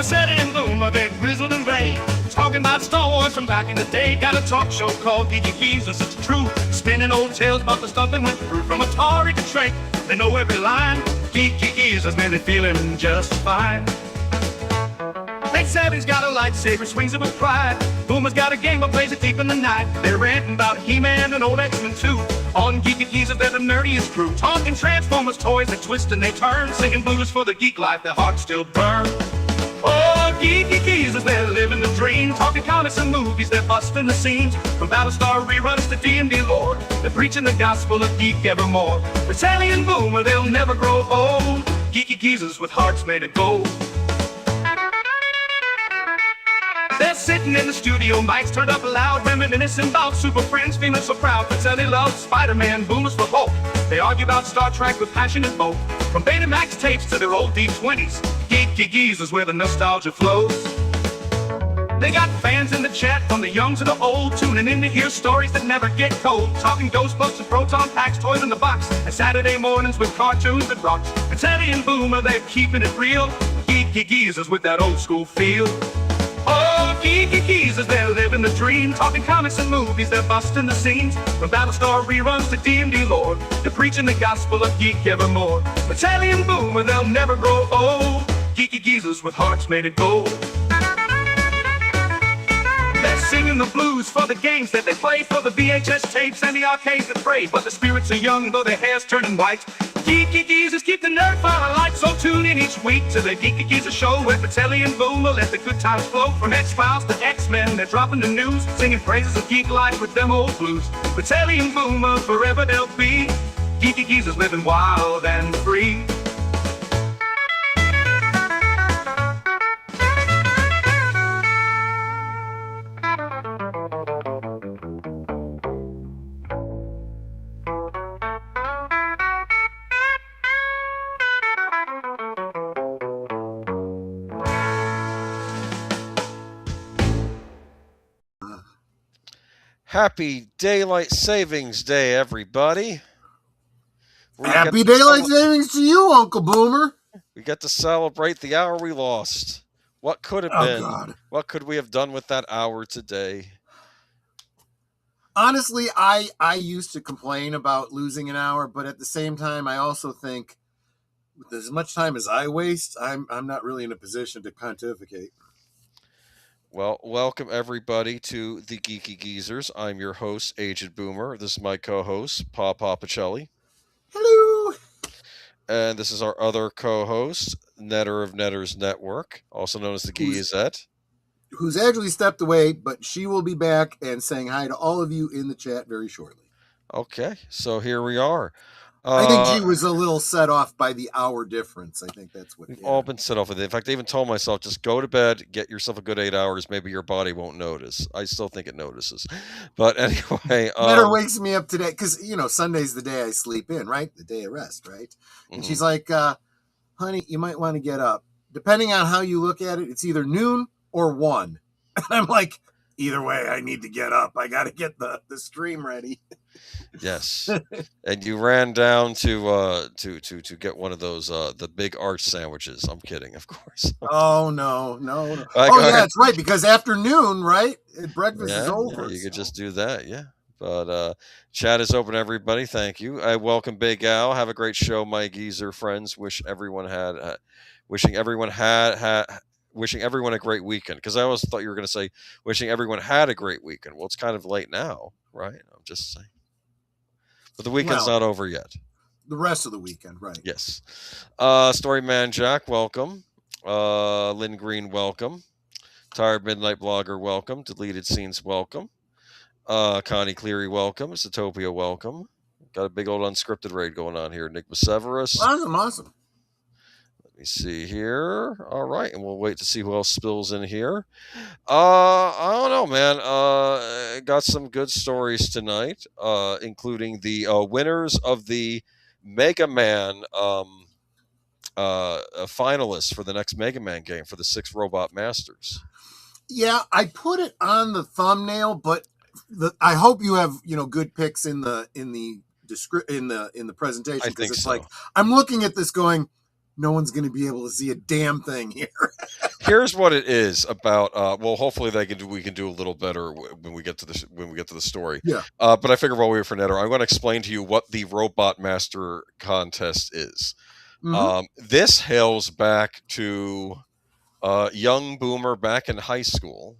Pacelli and Boomer, they're grizzled and gray, talking about Star Wars from back in the day. Got a talk show called Geeky Geezers, it's true, spinning old tales about the stuff they went through. From Atari to Shrek, they know every line. Geeky Geezers, man, they're feeling just fine. Late Sally's got a lightsaber, swings it with pride. Boomer's got a game, but plays it deep in the night. They're ranting about He-Man and old X-Men too. On Geeky Geezers, they're the nerdiest crew, talking Transformers toys, they twist and they turn, singing blues for the geek life, their hearts still burn. Oh, Geeky Geezers, they're living the dream, talking comics and movies, they're busting the scenes. From Battlestar reruns to D&D lore, they're preaching the gospel of geek evermore. Pacelli and Boomer, they'll never grow old. Geeky Geezers with hearts made of gold. They're sitting in the studio, mics turned up loud, reminiscing about Super Friends, feeling so proud. Pacelli loves Spider-Man, Boomer's for Hulk. They argue about Star Trek with passionate both. From Betamax tapes to their old D20s, Geeky Geezers where the nostalgia flows. They got fans in the chat, from the young to the old, tuning in to hear stories that never get told. Talking Ghostbusters, Proton Packs, Toys in the Box, and Saturday mornings with cartoons that rock. Pacelli and Boomer, they're keeping it real. Geeky Geezers with that old school feel. Oh, Geeky Geezers, they're living the dream, talking comics and movies, they're busting the scenes. From Battlestar reruns to D&D lore, they're preaching the gospel of geek evermore. Pacelli and Boomer, they'll never grow old. Geeky Geezers with hearts made of gold. They're singing the blues for the games that they play, for the VHS tapes and the arcades that pray. But the spirits are young, though their hair's turning white. Geeky Geezers keep the nerd fire alight, so tune in each week to the Geeky Geezers show, where Pacelli and Boomer let the good times flow. From X-Files to X-Men, they're dropping the news, singing praises of geek life with them old blues. Pacelli and Boomer, forever they'll be. Geeky Geezers living wild and free. Happy Daylight Savings Day, everybody. Happy Daylight Savings to you, Uncle Boomer. We get to celebrate the hour we lost. What could have been? God. What could we have done with that hour today? Honestly, I used to complain about losing an hour, but at the same time, I also think with as much time as I waste, I'm not really in a position to pontificate. Well, welcome everybody to the Geeky Geezers. I'm your host, Aged Boomer. This is my co-host, Pacelli. Hello. And this is our other co-host, Netter of Netters Network, also known as the Geezette. Who's actually stepped away, but she will be back and saying hi to all of you in the chat very shortly. Okay, so here we are. I think she was a little set off by the hour difference. I think that's what. We've all been set off with it. In fact, I even told myself, just go to bed, get yourself a good 8 hours. Maybe your body won't notice. I still think it notices. But anyway. Netter wakes me up today because, Sunday's the day I sleep in, right? The day of rest, right? And she's like, honey, you might want to get up. Depending on how you look at it, it's either noon or 1. And I'm like, either way, I need to get up. I got to get the stream ready. Yes, and you ran down to get one of those the big arch sandwiches. I'm kidding, of course. Oh no. It's right, because afternoon, right? Breakfast is over. Yeah, you could just do that, yeah. But chat is open, everybody. Thank you. I welcome Big Al. Have a great show, my geezer friends. Wishing everyone a great weekend, because I always thought you were going to say wishing everyone had a great weekend. Well, it's kind of late now, right? I'm just saying. But the weekend's not over yet. The rest of the weekend, right? Yes. Storyman Jack, welcome. Lynn Green, welcome. Tired Midnight Blogger, welcome. Deleted Scenes, welcome. Connie Cleary, welcome. Satopia, welcome. Got a big old unscripted raid going on here. Nick Severus. Awesome. Let me see here. All right, and we'll wait to see who else spills in here. I don't know, man. Got some good stories tonight, including the winners of the Mega Man finalists for the next Mega Man game for the 6 Robot Masters. Yeah, I put it on the thumbnail, but I hope you have good picks in the presentation, I think it's so. like I'm looking at this going, no one's going to be able to see a damn thing here. Here's what it is about. Well, hopefully we can do a little better when we get to the story. Yeah. But I figure while we wait for Netter, I'm going to explain to you what the Robot Master contest is. Mhm. This hails back to young Boomer back in high school,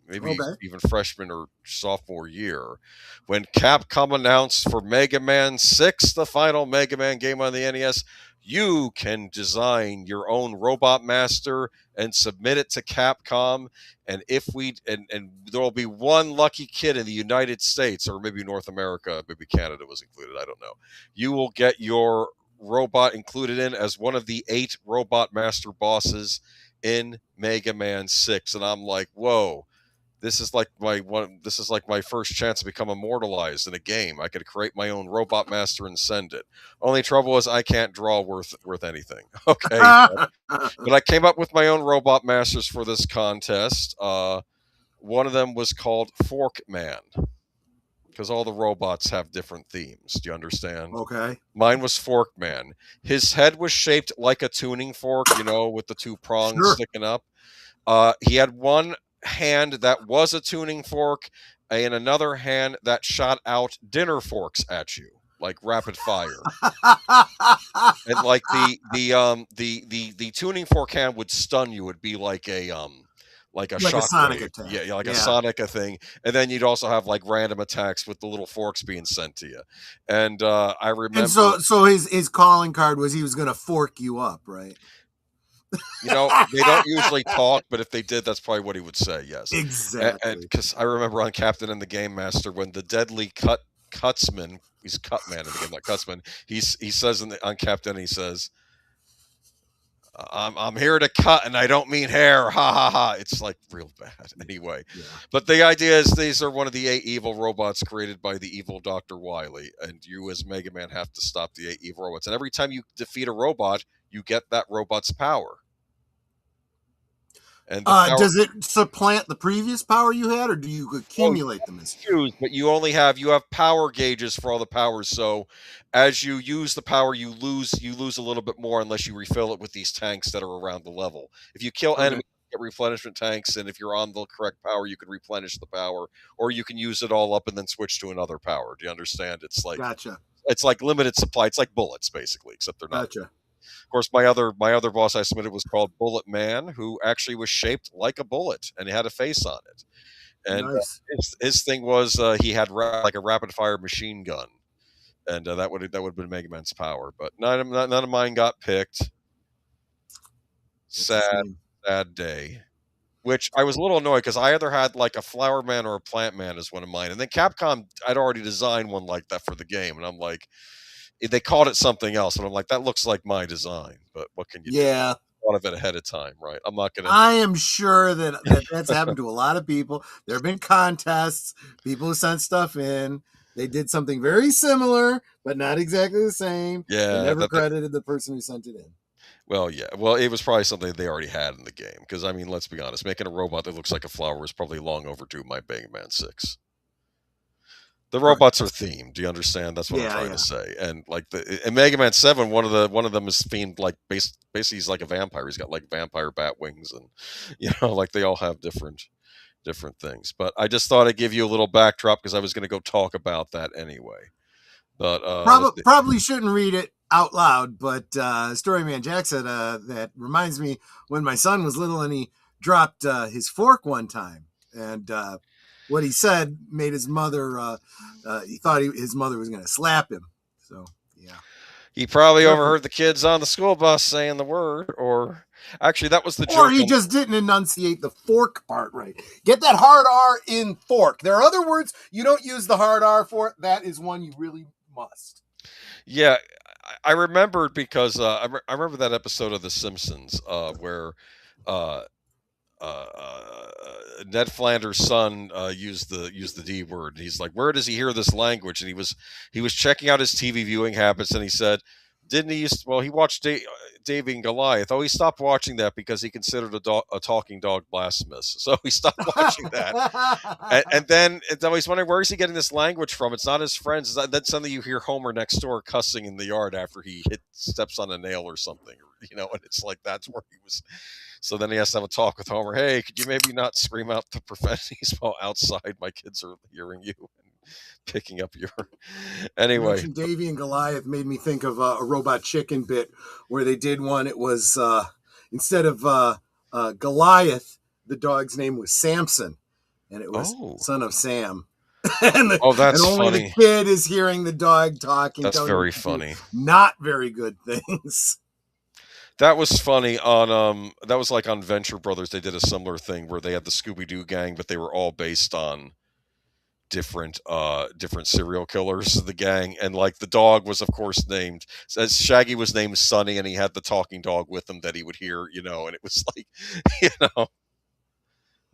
maybe Okay. even freshman or sophomore year, when Capcom announced for Mega Man 6, the final Mega Man game on the NES, you can design your own Robot Master and submit it to Capcom. And and there will be one lucky kid in the United States, or maybe North America, maybe Canada was included, I don't know. You will get your robot included in as one of the 8 Robot Master bosses in Mega Man 6. And I'm like, whoa. This is like my first chance to become immortalized in a game. I could create my own Robot Master and send it. Only trouble is I can't draw worth anything. Okay. But I came up with my own Robot Masters for this contest. One of them was called Fork Man, because all the robots have different themes. Do you understand? Okay. Mine was Fork Man. His head was shaped like a tuning fork, with the 2 prongs Sure. sticking up. He had one hand that was a tuning fork and another hand that shot out dinner forks at you like rapid fire. And like the tuning fork hand would stun you. It'd be like a shock sonic wave. attack. Yeah, like a sonic thing. And then you'd also have like random attacks with the little forks being sent to you. And I remember. And so his calling card was he was going to fork you up, right? They don't usually talk, but if they did, that's probably what he would say. Yes, Exactly. And because I remember on Captain and the Game Master when the deadly Cutsman, he's Cutman in the game, not Cutsman. He says on Captain, he says, "I'm here to cut, and I don't mean hair." Ha ha ha! It's like real bad. Anyway, Yeah. but the idea is these are one of the 8 evil robots created by the evil Dr. Wily, and you as Mega Man have to stop the 8 evil robots. And every time you defeat a robot, you get that robot's power. And does it supplant the previous power you had, or do you accumulate them as choose? But you have power gauges for all the powers. So as you use the power, you lose a little bit more unless you refill it with these tanks that are around the level. If you kill enemies, you get replenishment tanks, and if you're on the correct power, you can replenish the power, or you can use it all up and then switch to another power. Do you understand? It's like Gotcha. It's like limited supply. It's like bullets, basically, except they're not. Gotcha. Of course, my other boss I submitted was called Bullet Man, who actually was shaped like a bullet and he had a face on it. And Nice. his thing was he had like a rapid fire machine gun, and that would have been Mega Man's power. But none of mine got picked. Sad day. Which I was a little annoyed because I either had like a Flower Man or a Plant Man as one of mine, and then Capcom I'd already designed one like that for the game, and I'm like. They called it something else, and I'm like, that looks like my design, but what can you do? I thought of it ahead of time, right? I'm not going to. I am sure that's happened to a lot of people. There have been contests, people who sent stuff in. They did something very similar, but not exactly the same. Yeah. They never credited the person who sent it in. Well, yeah. Well, it was probably something they already had in the game, because, I mean, let's be honest, making a robot that looks like a flower is probably long overdue my Mega Man 6. The robots are themed. Do you understand? That's what I'm trying to say. And like in Mega Man 7, one of them is themed like basically he's like a vampire. He's got like vampire bat wings, and like they all have different things. But I just thought I'd give you a little backdrop because I was going to go talk about that anyway. But probably shouldn't read it out loud. But Storyman Jack said that reminds me when my son was little and he dropped his fork one time, and what he said made his mother, he thought his mother was going to slap him. So, yeah. He probably overheard the kids on the school bus saying the word, or actually that was the joke. Or he just didn't enunciate the fork part right. Get that hard R in fork. There are other words you don't use the hard R for. That is one you really must. Yeah, I remembered because I remember that episode of The Simpsons where Ned Flanders' son used the D word. He's like, where does he hear this language? And he was checking out his TV viewing habits, and he said, didn't he he watched David and Goliath. Oh, he stopped watching that because he considered a talking dog blasphemous. So he stopped watching that. and then he's wondering, where is he getting this language from? It's not his friends. Then suddenly you hear Homer next door cussing in the yard after he steps on a nail or something. and it's like that's where he was. So then he has to have a talk with Homer. Hey, could you maybe not scream out the profanities while outside? My kids are hearing you and picking up your. Anyway, Davy and Goliath made me think of a Robot Chicken bit where they did one. It was instead of Goliath, the dog's name was Samson, and it was son of Sam. And that's and only funny. The kid is hearing the dog talking. That's very funny. Not very good things. That was funny on that was like on Venture Brothers. They did a similar thing where they had the Scooby-Doo gang, but they were all based on different serial killers of the gang, and like the dog was of course named as Shaggy was named Sonny, and he had the talking dog with him that he would hear, and it was like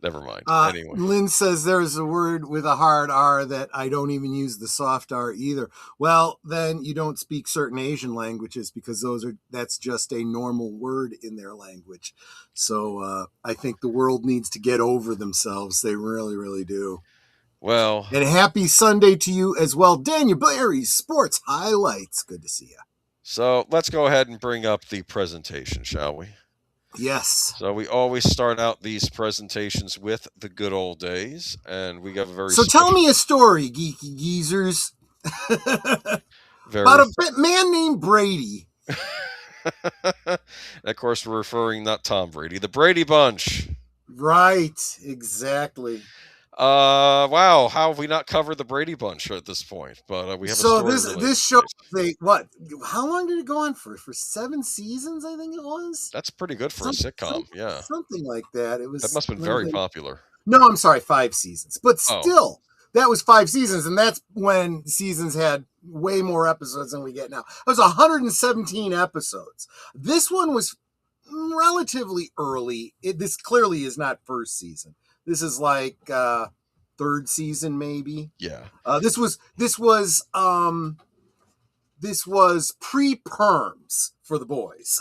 never mind. Anyway, Lynn says there's a word with a hard R that I don't even use the soft R either. Well, then you don't speak certain Asian languages because that's just a normal word in their language. So I think the world needs to get over themselves. They really, really do. Well, and happy Sunday to you as well, Daniel Barry's Sports Highlights. Good to see you. So let's go ahead and bring up the presentation, shall we? Yes. So we always start out these presentations with the good old days, and we have a very. So tell me a story, Geeky Geezers. About a man named Brady. Of course, we're referring not Tom Brady, the Brady Bunch. Right, exactly. Wow, how have we not covered the Brady Bunch at this point? But we have. So this show, how long did it go on for? For 7 seasons, I think it was. That's pretty good for a sitcom. Yeah, something like that. It was. That must have been very popular. No, I'm sorry, 5 seasons, but still, that was 5 seasons, and that's when seasons had way more episodes than we get now. It was 117 episodes. This one was relatively early. This clearly is not first season. This is like 3rd season, maybe. Yeah. This was pre-perms for the boys.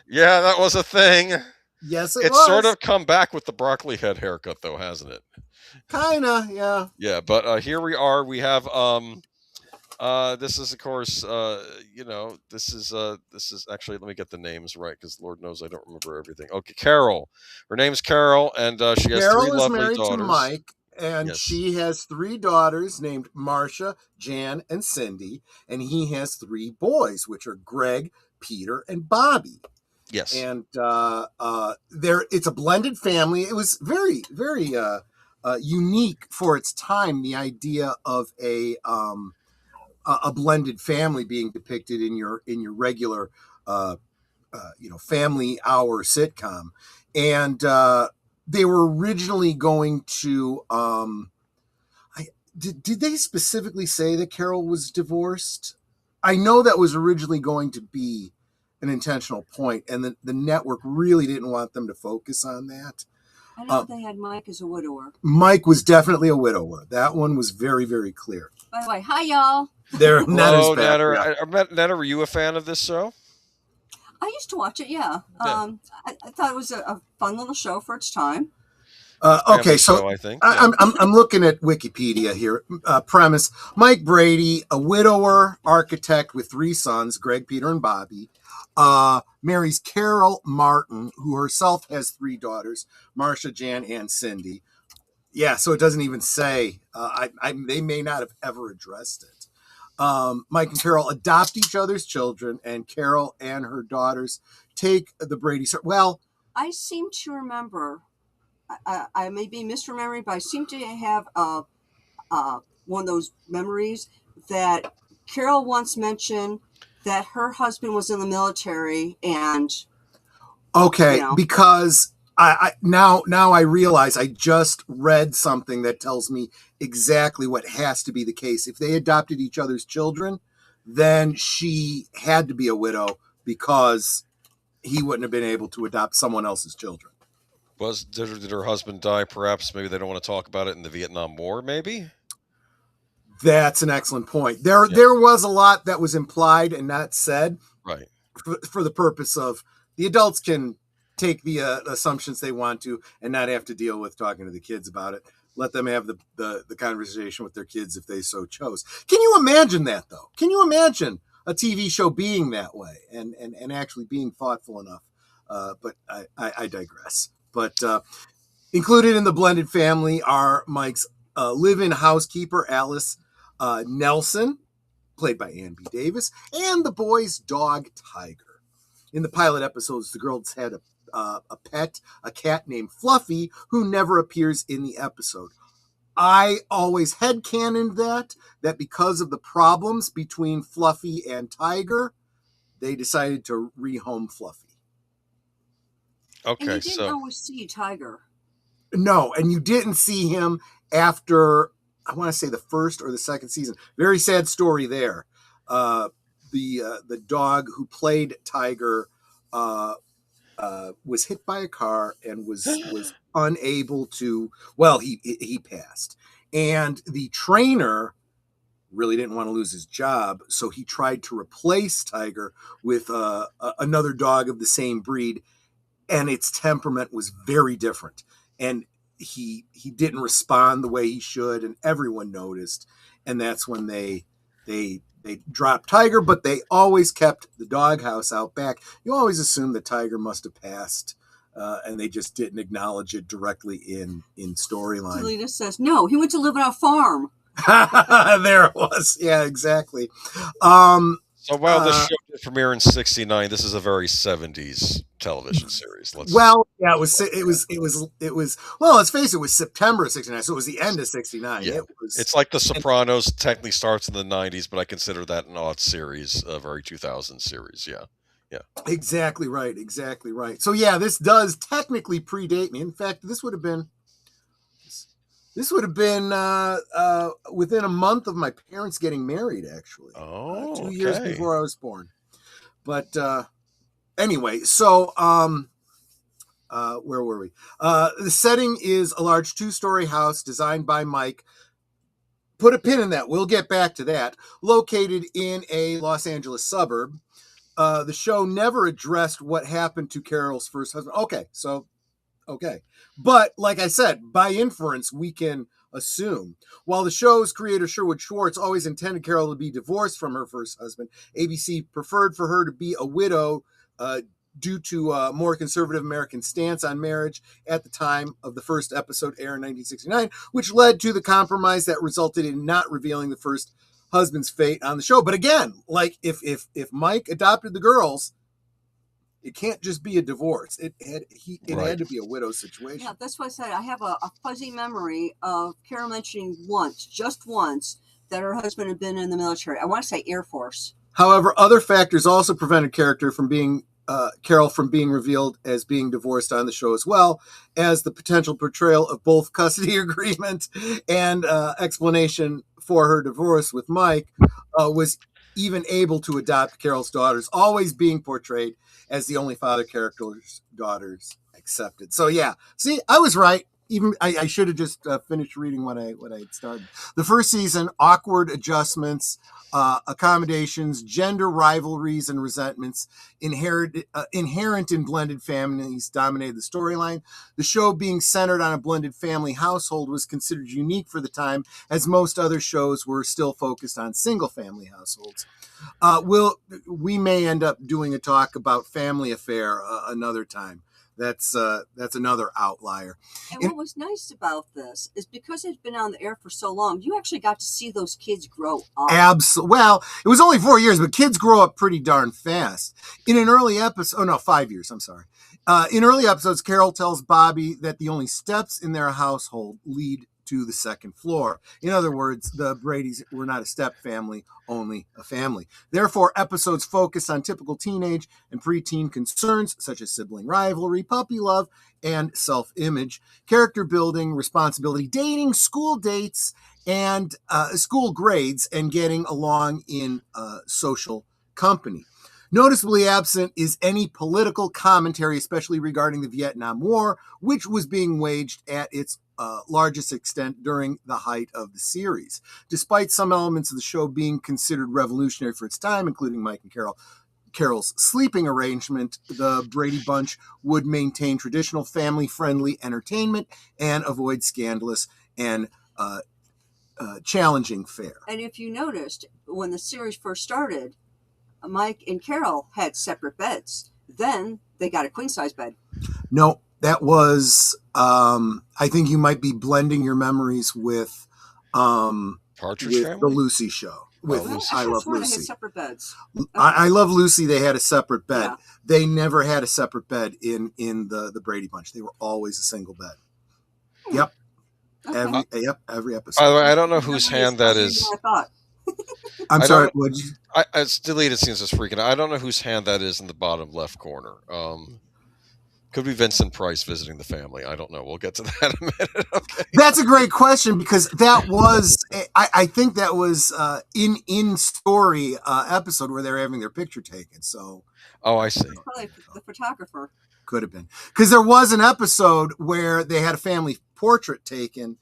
Yeah, that was a thing. Yes, it's was. Sort of come back with the broccoli head haircut, though, hasn't it? Kinda, yeah. Yeah, but here we are. We have this is of course this is actually, let me get the names right because Lord knows I don't remember everything. Okay, Carol. Her name's Carol, and she has 3 lovely daughters. Carol is married to Mike, and she has 3 daughters named Marcia, Jan, and Cindy, and he has 3 boys, which are Greg, Peter, and Bobby. Yes. And it's a blended family. It was very, very unique for its time, the idea of a blended family being depicted in your regular family hour sitcom. And they were originally going to did they specifically say that Carol was divorced? I know that was originally going to be an intentional point, and the network really didn't want them to focus on that. I know they had Mike as a widower. Mike was definitely a widower. That one was very, very clear. By the way, hi y'all. There, Hello, Netter. Yeah. Netter, were you a fan of this show? I used to watch it. Yeah. I thought it was a fun little show for its time. Okay, so show, I think. I'm looking at Wikipedia here. Premise: Mike Brady, a widower architect with 3 sons, Greg, Peter, and Bobby. Marries Carol Martin, who herself has 3 daughters, Marcia, Jan, and Cindy. Yeah, so it doesn't even say. They may not have ever addressed it. Mike and Carol adopt each other's children, and Carol and her daughters take the Brady. Well, I seem to remember. I may be misremembering, but I seem to have one of those memories that Carol once mentioned that her husband was in the military, and because I now I realize I just read something that tells me exactly what has to be the case. If they adopted each other's children, then she had to be a widow because he wouldn't have been able to adopt someone else's children. Did her husband die? Perhaps maybe they don't want to talk about it in the Vietnam War. Maybe. That's an excellent point. There was a lot that was implied and not said, right? For the purpose of the adults can take the assumptions they want to and not have to deal with talking to the kids about it. Let them have the conversation with their kids if they so chose. Can you imagine that, though? Can you imagine a TV show being that way and actually being thoughtful enough. But I digress. But included in the blended family are Mike's live-in housekeeper, Alice Nelson, played by Ann B. Davis, and the boy's dog, Tiger. In the pilot episodes, the girls had a pet, a cat named Fluffy, who never appears in the episode. I always headcanoned that because of the problems between Fluffy and Tiger, they decided to rehome Fluffy. Okay, and you didn't always see Tiger. No, and you didn't see him after, I want to say, the first or the second season. Very sad story there. The dog who played Tiger was hit by a car and was unable to. Well, he passed, and the trainer really didn't want to lose his job, so he tried to replace Tiger with another dog of the same breed, and its temperament was very different, and he didn't respond the way he should, and everyone noticed, and that's when they dropped Tiger, but they always kept the doghouse out back. You always assume that Tiger must have passed, and they just didn't acknowledge it directly in storyline. Selena says, no, he went to live on a farm. There it was. Yeah, exactly. So while this show did premiere in '69, this is a very '70s television series. It was. Well, let's face it. It was September of '69, so it was the end of '69. Yeah. It's like The Sopranos. Technically starts in the '90s, but I consider that an odd series, a very 2000 series. Yeah. Exactly right. So yeah, this does technically predate me. In fact, this would have been within a month of my parents getting married, actually. 2 years before I was born. But anyway, so where were we? The setting is a large 2-story house designed by Mike. Put a pin in that. We'll get back to that. Located in a Los Angeles suburb. The show never addressed what happened to Carol's first husband. Okay. But like I said, by inference, we can assume. While the show's creator, Sherwood Schwartz, always intended Carol to be divorced from her first husband, ABC preferred for her to be a widow due to a more conservative American stance on marriage at the time of the first episode aired in 1969, which led to the compromise that resulted in not revealing the first husband's fate on the show. But again, like if Mike adopted the girls, it can't just be a divorce. It had to be a widow situation. Yeah, that's what I said. I have a fuzzy memory of Carol mentioning just once, that her husband had been in the military. I want to say Air Force. However, other factors also prevented Carol from being revealed as being divorced on the show, as well as the potential portrayal of both custody agreement and explanation for her divorce with Mike was even able to adopt Carol's daughters, always being portrayed as the only father character's daughters accepted. So yeah, see, I was right. Even I should have just finished reading what I had started. The first season, awkward adjustments, accommodations, gender rivalries, and resentments inherent in blended families dominated the storyline. The show, being centered on a blended family household, was considered unique for the time, as most other shows were still focused on single family households. We may end up doing a talk about Family Affair another time. That's another outlier. And what was nice about this is because it's been on the air for so long, you actually got to see those kids grow up. Well, it was only 4 years, but kids grow up pretty darn fast. In an early episode, 5 years, I'm sorry. In early episodes, Carol tells Bobby that the only steps in their household lead to the second floor. In other words, the Bradys were not a step family, only a family. Therefore, episodes focus on typical teenage and preteen concerns such as sibling rivalry, puppy love, and self-image, character building, responsibility, dating, school dates, and school grades, and getting along in social company. Noticeably absent is any political commentary, especially regarding the Vietnam War, which was being waged at its largest extent during the height of the series. Despite some elements of the show being considered revolutionary for its time, including Mike and Carol's sleeping arrangement, the Brady Bunch would maintain traditional family-friendly entertainment and avoid scandalous and challenging fare. And if you noticed, when the series first started, Mike and Carol had separate beds. Then they got a queen size bed. No, that was. I think you might be blending your memories with Partridge the Family? Lucy show. With Lucy. I Love They had Lucy. separate beds. I Love Lucy. They had a separate bed. Yeah. They never had a separate bed in the Brady Bunch. They were always a single bed. Yep. Okay. Every episode. By the way, I don't know whose hand that is. I thought. I'm I sorry. don't- Would you? It's deleted scenes is freaking out. I don't know whose hand that is in the bottom left corner. Could be Vincent Price visiting the family. I don't know. We'll get to that in a minute. Okay. That's a great question because that was I think that was in story episode where they were having their picture taken. So Oh, I see. Probably the photographer. could have been because there was an episode where they had a family portrait taken.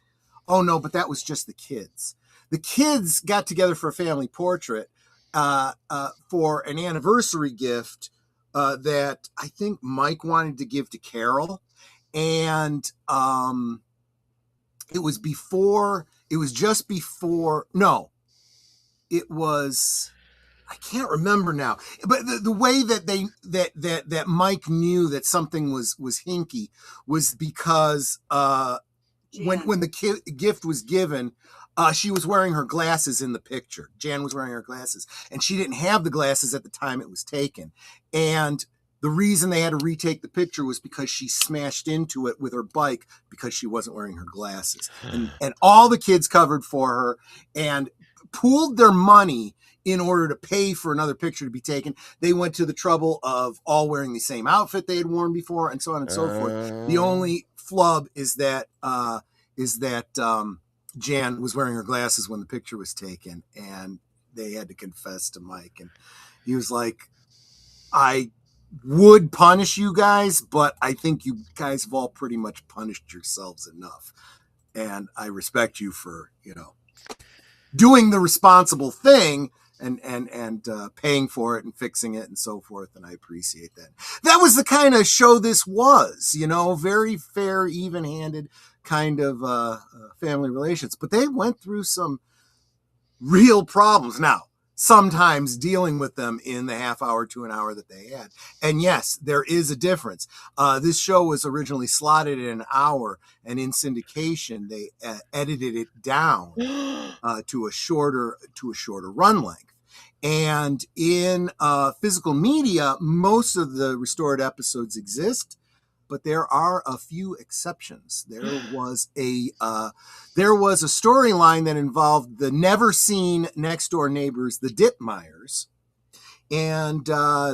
Oh no, but that was just the kids. The kids got together for a family portrait for an anniversary gift that I think Mike wanted to give to Carol, and it was before. It was just before. No, it was. I can't remember now, but the way that that Mike knew that something was hinky was because when the gift was given, she was wearing her glasses in the picture. Jan was wearing her glasses, and she didn't have the glasses at the time it was taken. And the reason they had to retake the picture was because she smashed into it with her bike because she wasn't wearing her glasses. And all the kids covered for her and pooled their money in order to pay for another picture to be taken. They went to the trouble of all wearing the same outfit they had worn before, and so on and so forth. The only flub is that Jan was wearing her glasses when the picture was taken, and they had to confess to Mike, and he was like, I would punish you guys, but I think you guys have all pretty much punished yourselves enough, and I respect you for doing the responsible thing and paying for it and fixing it and so forth, and I appreciate that. That was the kind of show this was, very fair, even-handed kind of family relations, but they went through some real problems. Now, sometimes dealing with them in the half hour to an hour that they had. And yes, there is a difference. This show was originally slotted at an hour, and in syndication, they edited it down to a shorter run length. And in physical media, most of the restored episodes exist, but there are a few exceptions. There was a storyline that involved the never seen next door neighbors, the Ditmeyers, and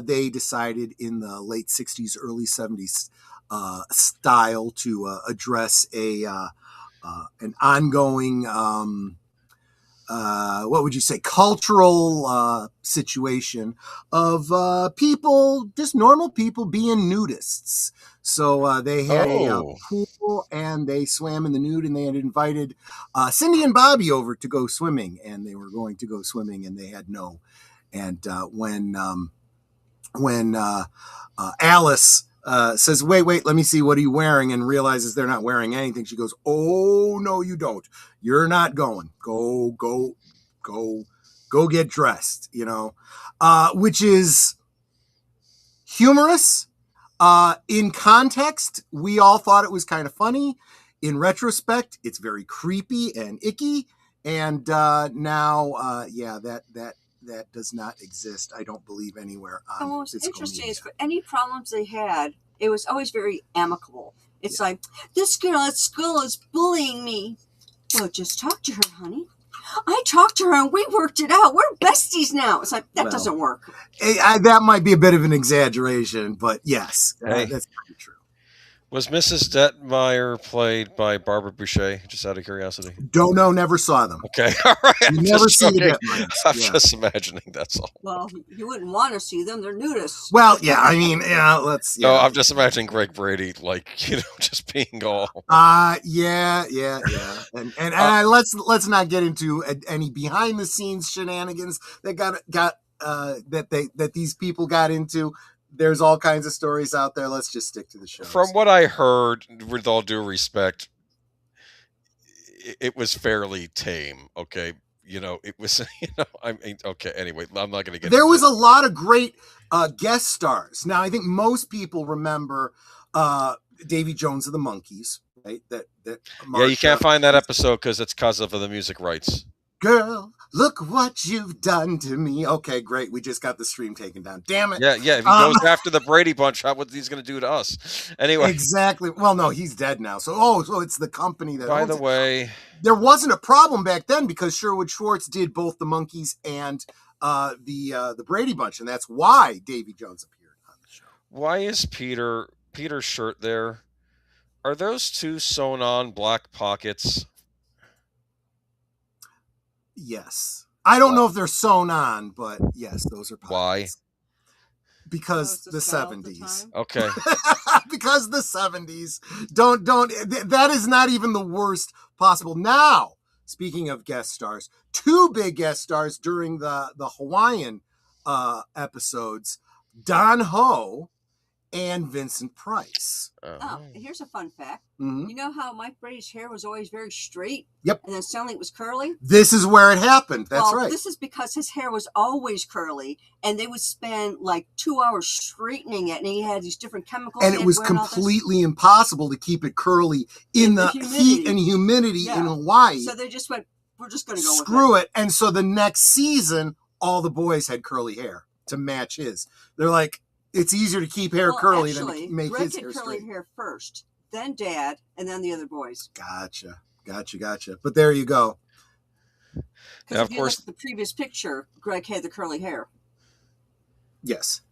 they decided in the late 60s, early 70s style to address an ongoing what would you say, cultural situation of people, just normal people being nudists. So they had a pool, and they swam in the nude, and they had invited Cindy and Bobby over to go swimming, and they were going to go swimming, and they had no. And when Alice says, wait, let me see, what are you wearing? And realizes they're not wearing anything, she goes, oh, no, you don't. You're not going. Go get dressed, which is humorous. In context, we all thought it was kind of funny. In retrospect, it's very creepy and icky. And now, that does not exist, I don't believe, anywhere on The most physical interesting media. is for any problems they had, it was always very amicable. It's like, this girl at school is bullying me. Well, just talk to her, honey. I talked to her and we worked it out. We're besties now. It's like, that doesn't work. That might be a bit of an exaggeration, but yes, Hey. that's pretty true. Was Mrs. Detmeyer played by Barbara Boucher, just out of curiosity? Don't know, never saw them. Okay, all right. You I'm never just see the joking. Detmeyers. I'm Yeah. just imagining, that's all. Well, you wouldn't want to see them. They're nudists. Well, yeah, I mean, let's. No, I'm just imagining Greg Brady, just being all. Yeah. And let's not get into any behind the scenes shenanigans that that these people got into. There's all kinds of stories out there. Let's just stick to the show. From what I heard, with all due respect, it was fairly tame. Okay, it was, I mean, okay. Anyway, I'm not going to get. There was a lot of great guest stars. Now, I think most people remember Davy Jones of the Monkees, right? That yeah, you can't find that episode because it's because of the music rights. Girl, look what you've done to me. Okay, great. We just got the stream taken down. Damn it. Yeah. If he goes after the Brady Bunch, what he's going to do to us? Anyway. Exactly. Well, no, he's dead now. So it's the company that. By the way, there wasn't a problem back then because Sherwood Schwartz did both the Monkees and the Brady Bunch, and that's why Davy Jones appeared on the show. Why is Peter's shirt there? Are those two sewn on black pockets? Yes. I don't know if they're sewn on, but yes, those are pockets. Why? Because the 70s. Okay. Because the 70s. That is not even the worst possible. Now, speaking of guest stars, two big guest stars during the Hawaiian episodes, Don Ho and Vincent Price. Oh, here's a fun fact. Mm-hmm. You know how Mike Brady's hair was always very straight? Yep. And then suddenly it was curly? This is where it happened. That's right. This is because his hair was always curly, and they would spend like 2 hours straightening it, and he had these different chemicals. And it was completely impossible to keep it curly in the heat and humidity in Hawaii. So they just went, we're just going to go screw it. And so the next season, all the boys had curly hair to match his. They're like, it's easier to keep hair curly than to make Greg his had hair curly straight. hair first, then Dad, and then the other boys. Gotcha. But there you go. Because if you look at the previous picture, Greg had the curly hair. Yes.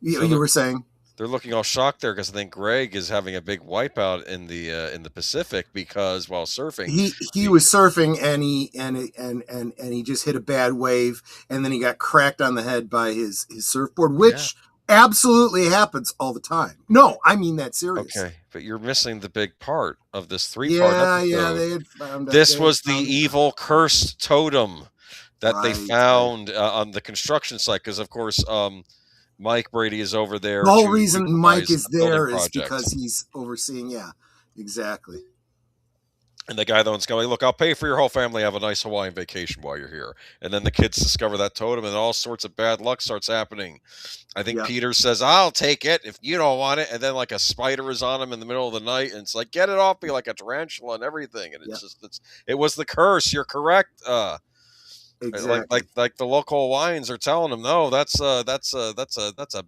You were saying? They're looking all shocked there because I think Greg is having a big wipeout in the Pacific because while surfing, he was surfing and he just hit a bad wave and then he got cracked on the head by his surfboard, which absolutely happens all the time. No, I mean that seriously. Okay, but you're missing the big part of this 3-part episode. Yeah, they had found this was the evil cursed totem that they found on the construction site because, of course, Mike Brady is over there. The whole reason Mike is there is because he's overseeing. Yeah, exactly. And the guy that's going, look, I'll pay for your whole family. Have a nice Hawaiian vacation while you're here. And then the kids discover that totem and all sorts of bad luck starts happening. I think Peter says, I'll take it if you don't want it. And then like a spider is on him in the middle of the night. And it's like, get it off me, like a tarantula and everything. And it's it was the curse. You're correct. Exactly. Like the local Hawaiians are telling him, no, that's a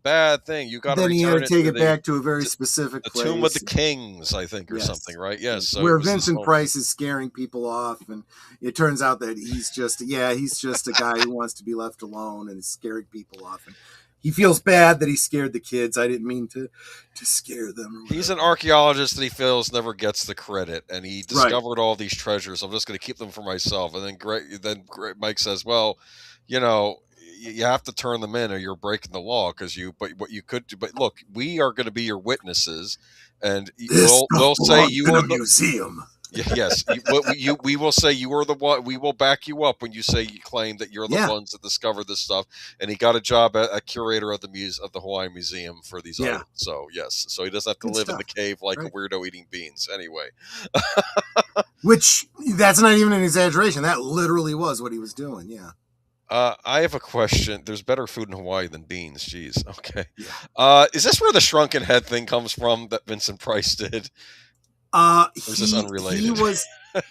bad thing. You got to. Then he had to take it back to a very specific place. The Tomb of the Kings, I think, or something, right? Yes. So where Vincent Price is scaring people off, and it turns out that he's just a guy who wants to be left alone and is scaring people off. And he feels bad that he scared the kids. I didn't mean to scare them. He's an archaeologist that he feels never gets the credit, and he discovered all these treasures. I'm just going to keep them for myself. And then Mike says, "Well, you have to turn them in, or you're breaking the law. But what you could do. But look, we are going to be your witnesses, and we'll say you are the museum." Yes, we will say you are the one. We will back you up when you say you claim that you're the ones that discovered this stuff. And he got a job at a curator of the Hawaiian Museum for these items. So yes, so he doesn't have to live in the cave like a weirdo eating beans. Anyway, which that's not even an exaggeration. That literally was what he was doing. Yeah. I have a question. There's better food in Hawaii than beans. Jeez. Okay. Yeah. Is this where the shrunken head thing comes from that Vincent Price did? Or is this unrelated?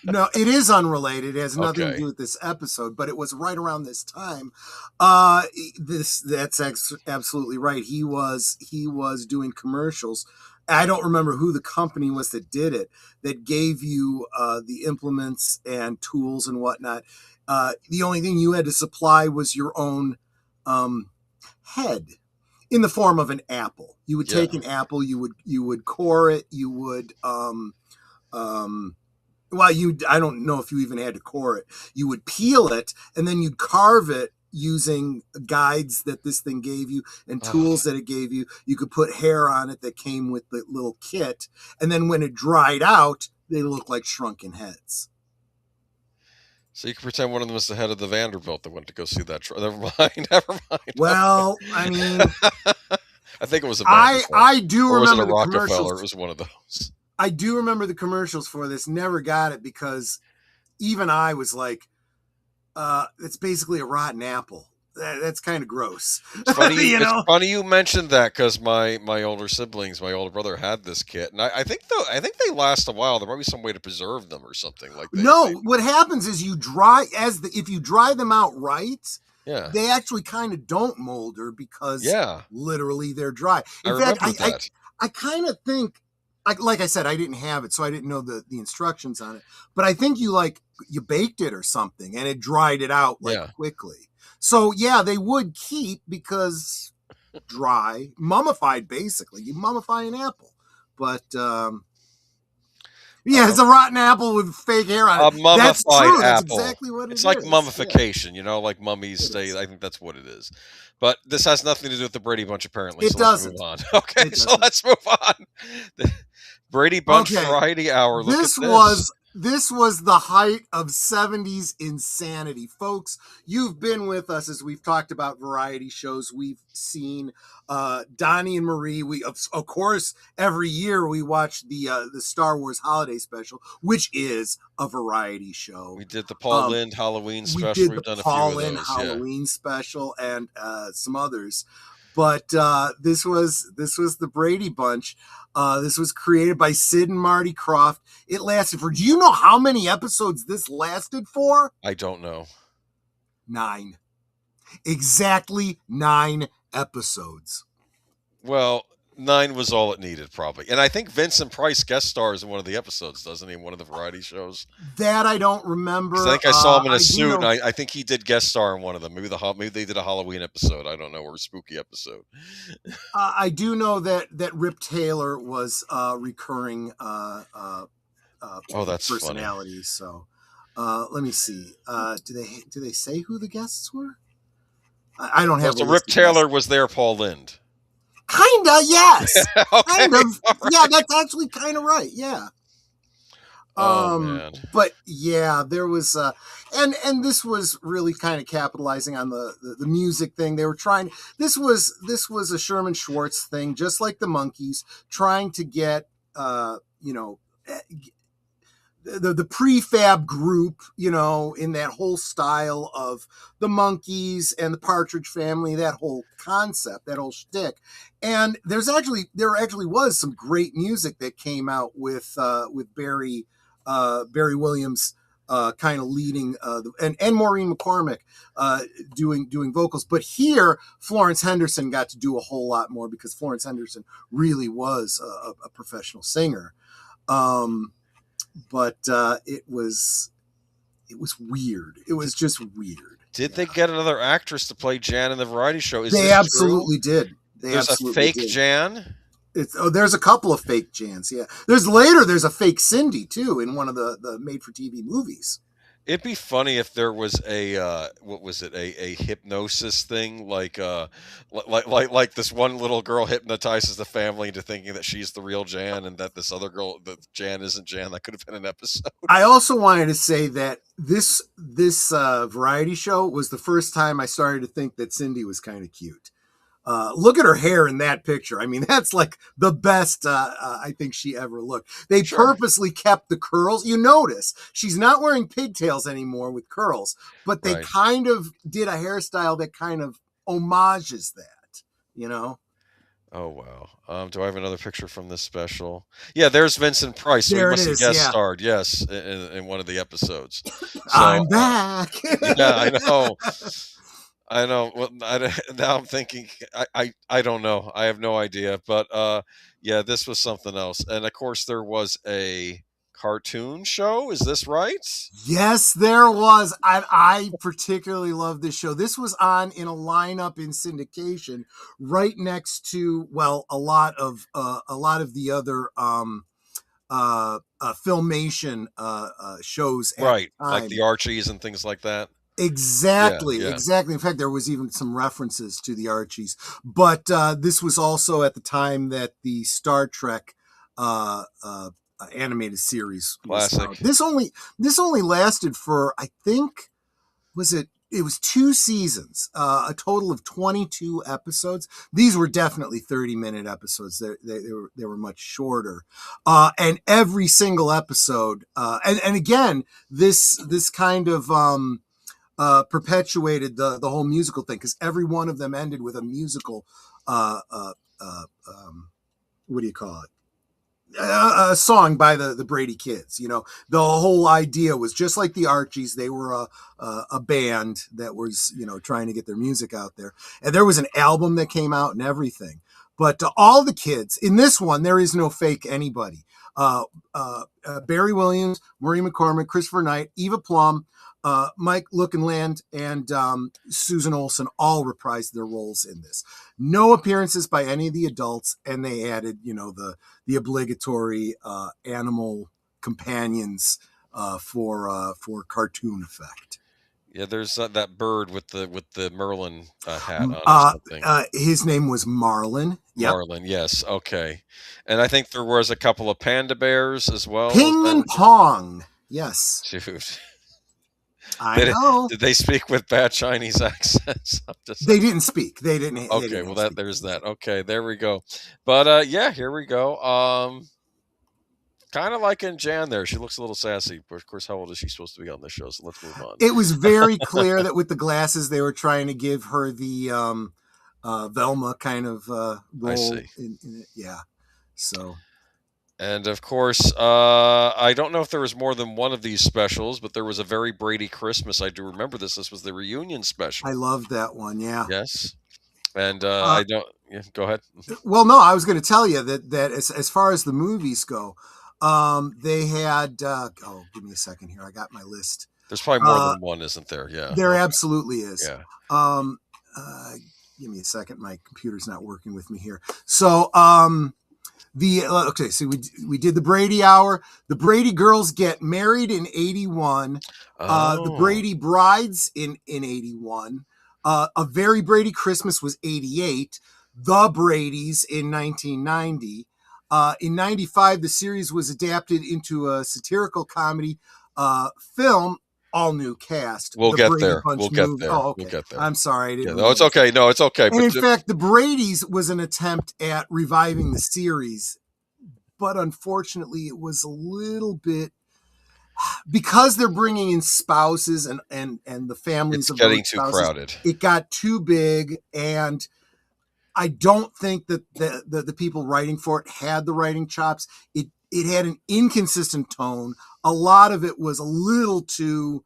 No, it is unrelated. It has nothing to do with this episode, but it was right around this time. That's absolutely right. He was doing commercials. I don't remember who the company was that did it, that gave you the implements and tools and whatnot. The only thing you had to supply was your own head. In the form of an apple. You would take an apple, you would core it, you would I don't know if you even had to core it. You would peel it and then you'd carve it using guides that this thing gave you and tools that it gave you. You could put hair on it that came with the little kit, and then when it dried out, they looked like shrunken heads. So you can pretend one of them is the head of the Vanderbilt that went to go see that. Never mind. Well, I mean, I think it was a I do remember was it a the Rockefeller? commercials. It was one of those. I do remember the commercials for this. Never got it because even I was like, it's basically a rotten apple. That's kind of gross. It's funny. You know? It's funny you mentioned that because my older siblings, my older brother had this kit, and I think they last a while. There might be some way to preserve them or something like that. No, what happens is if you dry them out right, yeah, they actually kind of don't molder because literally they're dry. In fact, I kind of think, like I said, I didn't have it, so I didn't know the instructions on it. But I think you baked it or something, and it dried it out quickly. So yeah, they would keep because dry, mummified. Basically, you mummify an apple, but it's a rotten apple with fake hair on it. A mummified that's true. apple. That's exactly what it is. It's like mummification, like mummies stay. I think that's what it is. But this has nothing to do with the Brady Bunch, apparently. It doesn't. Let's move on. Okay, so let's move on. The Brady Bunch Variety Hour. Look at this was the height of 70s insanity. Folks, you've been with us as we've talked about variety shows. We've seen Donnie and Marie. We of course every year we watch the Star Wars holiday special, which is a variety show. We did the Paul Lynde Halloween special. We've done a few of those. Halloween special and some others. But this was the Brady Bunch. This was created by Sid and Marty Krofft. It lasted for, do you know how many episodes this lasted for? I don't know. 9. Exactly 9 episodes. Well, 9 was all it needed, probably. And I think Vincent Price guest stars in one of the episodes, doesn't he? In one of the variety shows. That I don't remember. I think I saw him in a suit, and I think he did guest star in one of them. Maybe they did a Halloween episode. I don't know, or a spooky episode. I do know that Rip Taylor was recurring that's personality. Funny. So let me see. Do they say who the guests were? I don't have. So Rip Taylor was there. Paul Lynde. Kinda, yes. Okay, kind of. right. Yeah, that's actually kind of right. Yeah. Man. But yeah, there was and this was really kind of capitalizing on the music thing. They were trying, this was a Sherman Schwartz thing, just like the Monkees, trying to get the prefab group, in that whole style of the Monkees and the Partridge Family, that whole concept, that whole shtick. And there actually was some great music that came out with Barry Williams kind of leading, and Maureen McCormick doing vocals. But here, Florence Henderson got to do a whole lot more because Florence Henderson really was a professional singer. But it was weird. It was just weird. Did they get another actress to play Jan in the variety show? They absolutely did. There's a fake Jan? There's a couple of fake Jans, yeah. There's a fake Cindy, too, in one of the made-for-TV movies. It'd be funny if there was a hypnosis thing, like this one little girl hypnotizes the family into thinking that she's the real Jan, and that this other girl, that Jan isn't Jan. That could have been an episode. I also wanted to say that this variety show was the first time I started to think that Cindy was kind of cute. Look at her hair in that picture. I mean, that's like the best I think she ever looked. They purposely kept the curls. You notice she's not wearing pigtails anymore with curls, but they kind of did a hairstyle that kind of homages that, Oh, wow. Do I have another picture from this special? Yeah, there's Vincent Price. So there he must have guest starred, yes, in one of the episodes. So, I'm back. Yeah, I know. I know. Well, now I'm thinking. I don't know. I have no idea. But yeah, this was something else. And of course, there was a cartoon show. Is this right? Yes, there was. I particularly love this show. This was on in a lineup in syndication, right next to a lot of the other Filmation shows. Right, like the Archies and things like that. Exactly. In fact, there was even some references to the Archies. But this was also at the time that the Star Trek animated series was classic. out. This only lasted for, I think, it was 2 seasons, a total of 22 episodes. These were definitely 30-minute episodes. They were much shorter. And every single episode, and again, this kind of perpetuated the whole musical thing, because every one of them ended with a musical. What do you call it? A song by the Brady Kids. You know, the whole idea was just like the Archies. They were a band that was, you know, trying to get their music out there, and there was an album that came out and everything. But to all the kids in this one, there is no fake anybody. Barry Williams, Maureen McCormick, Christopher Knight, Eva Plum, Mike Lookenland, and Susan Olsen all reprised their roles in this. No appearances by any of the adults, and they added, you know, the obligatory animal companions for cartoon effect. Yeah, there's that bird with the Merlin hat on or something. His name was Marlin. Yep. Marlin, yes, okay. And I think there was a couple of panda bears as well. Ping and Pong, yes. Dude. I know. Did they speak with bad Chinese accents? They didn't speak. They didn't. Okay, they didn't well there's that. Okay, there we go. But yeah, here we go. Kind of like in Jan there. She looks a little sassy. But of course, how old is she supposed to be on this show? So let's move on. It was very clear that with the glasses, they were trying to give her the Velma kind of role. I see. In it. Yeah. So. And of course, I don't know if there was more than one of these specials, but there was a very Brady Christmas. I do remember this. This was the reunion special. I loved that one. Yeah. Yes. And I don't. Yeah, go ahead. Well, no, I was going to tell you that as far as the movies go, they had. Give me a second here. I got my list. There's probably more than one, isn't there? Yeah. There absolutely is. Yeah. Give me a second. My computer's not working with me here. So, so we did the Brady Hour. The Brady Girls Get Married in 81. The Brady Brides in 81. A Very Brady Christmas was 88. The Bradys in 1990. In 95, the series was adapted into a satirical comedy film. All new cast. We'll get there. Oh, okay. We'll get there. I'm sorry. I didn't no, it's okay. No, it's okay. And in fact, the Brady's was an attempt at reviving the series, but unfortunately, it was a little bit because they're bringing in spouses and the families. It's of getting those too spouses, crowded. It got too big, and I don't think that the people writing for it had the writing chops. It had an inconsistent tone. A lot of it was a little too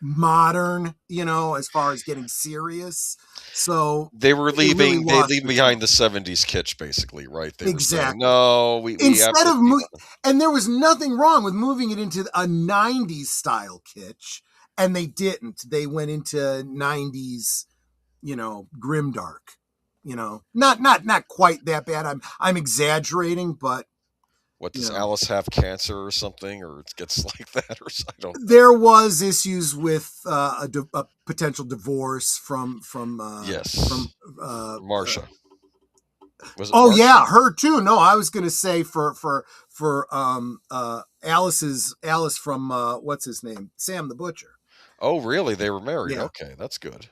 modern, you know, as far as getting serious. So they were leaving. Really they leave behind the '70s kitsch, basically, right? They exactly. Saying, no, we instead of and there was nothing wrong with moving it into a '90s style kitsch, and they didn't. They went into '90s, you know, grimdark. You know, not quite that bad. I'm exaggerating, but what does Alice have cancer or something, or it gets like that, or I don't know. There was issues with a potential divorce from Marcia. Was it oh Marcia? Yeah, her too. No, I was going to say for Alice from what's his name, Sam the Butcher. Oh, really? They were married. Yeah. Okay, that's good.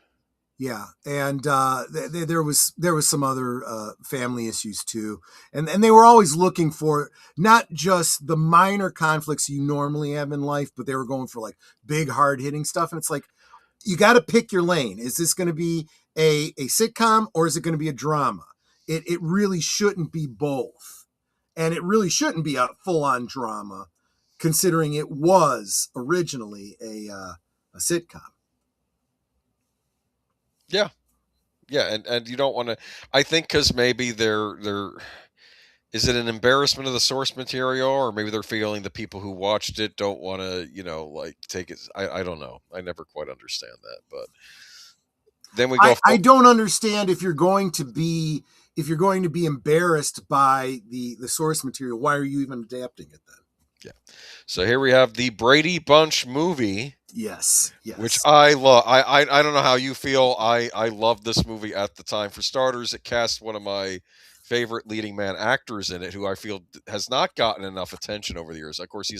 Yeah, and there was some other family issues too, and they were always looking for not just the minor conflicts you normally have in life, but they were going for like big, hard hitting stuff. And it's like you got to pick your lane. Is this going to be a sitcom or is it going to be a drama? It really shouldn't be both, and it really shouldn't be a full on drama, considering it was originally a sitcom. Yeah, and you don't want to. I think because maybe they're. Is it an embarrassment of the source material, or maybe they're feeling the people who watched it don't want to, like take it. I don't know. I never quite understand that, but then we go. I don't understand if you're going to be embarrassed by the source material. Why are you even adapting it then? Yeah. So here we have the Brady Bunch movie. Yes. Which I love. I don't know how you feel. I loved this movie at the time. For starters, it cast one of my favorite leading man actors in it, who I feel has not gotten enough attention over the years. Of course, he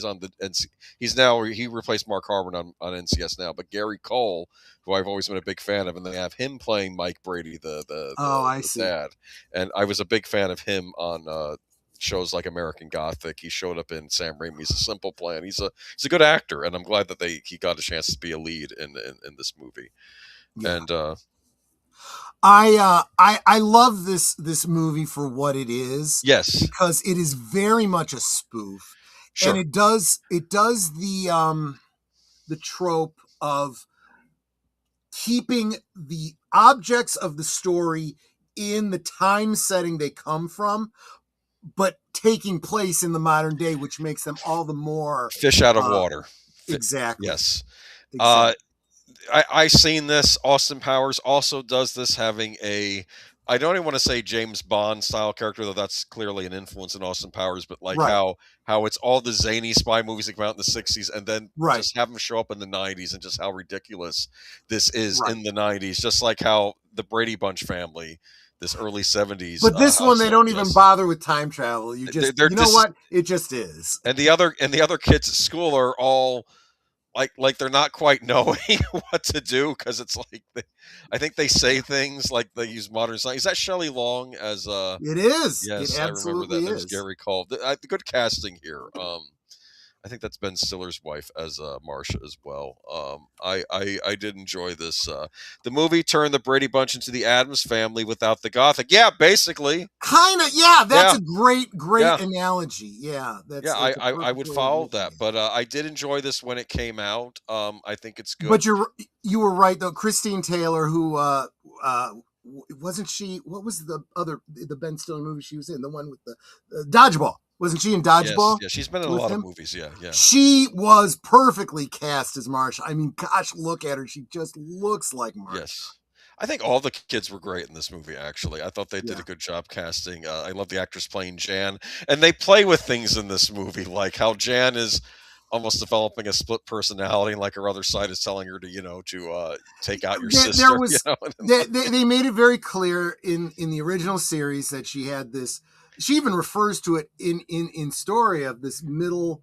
replaced Mark Harmon on NCS now, but Gary Cole, who I've always been a big fan of, and they have him playing Mike Brady, the I see. dad. And I was a big fan of him on shows like American Gothic. He showed up in Sam Raimi's A Simple Plan. He's a good actor, and I'm glad that he got a chance to be a lead in this movie. Yeah. And I love this movie for what it is. yes, because it is very much a spoof, sure. and it does the trope of keeping the objects of the story in the time setting they come from, but taking place in the modern day, which makes them all the more Fish out of water. Exactly. Yes. Exactly. I seen this. Austin Powers also does this, having I don't even want to say James Bond style character, though that's clearly an influence in Austin Powers, but like Right. how it's all the zany spy movies that come out in the 60s, and then Right. just have them show up in the 90s, and just how ridiculous this is Right. in the 90s, just like how the Brady Bunch family, this early 70s. But this one, they don't even yes. bother with time travel. You just, They're you know what? It just is. And the other kids at school are all like they're not quite knowing what to do, because it's like I think they say things like they use modern slang. Is that Shelley Long as It is. Yes, It I remember absolutely that. There's is. Gary Cole. Good casting here. I think that's Ben Stiller's wife as Marcia as well. I did enjoy this. The movie turned the Brady Bunch into the Addams Family without the Gothic. Yeah, basically. Kind of. Yeah, that's Yeah. a great Yeah. analogy. Yeah, that's. Yeah, that's a I perfect would way to follow look at that, it. but I did enjoy this when it came out. I think it's good. But you were right though. Christine Taylor, who wasn't she? What was the Ben Stiller movie she was in? The one with the Dodgeball. Wasn't she in Dodgeball? Yes, she's been in a lot of movies. Yeah. She was perfectly cast as Marsha. I mean, gosh, look at her. She just looks like Marsha. Yes. I think all the kids were great in this movie, actually. I thought they did Yeah. a good job casting. I love the actress playing Jan. And they play with things in this movie, like how Jan is almost developing a split personality, like her other side is telling her to take out your sister. There was, they made it very clear in the original series that she had this. She even refers to it in story of this middle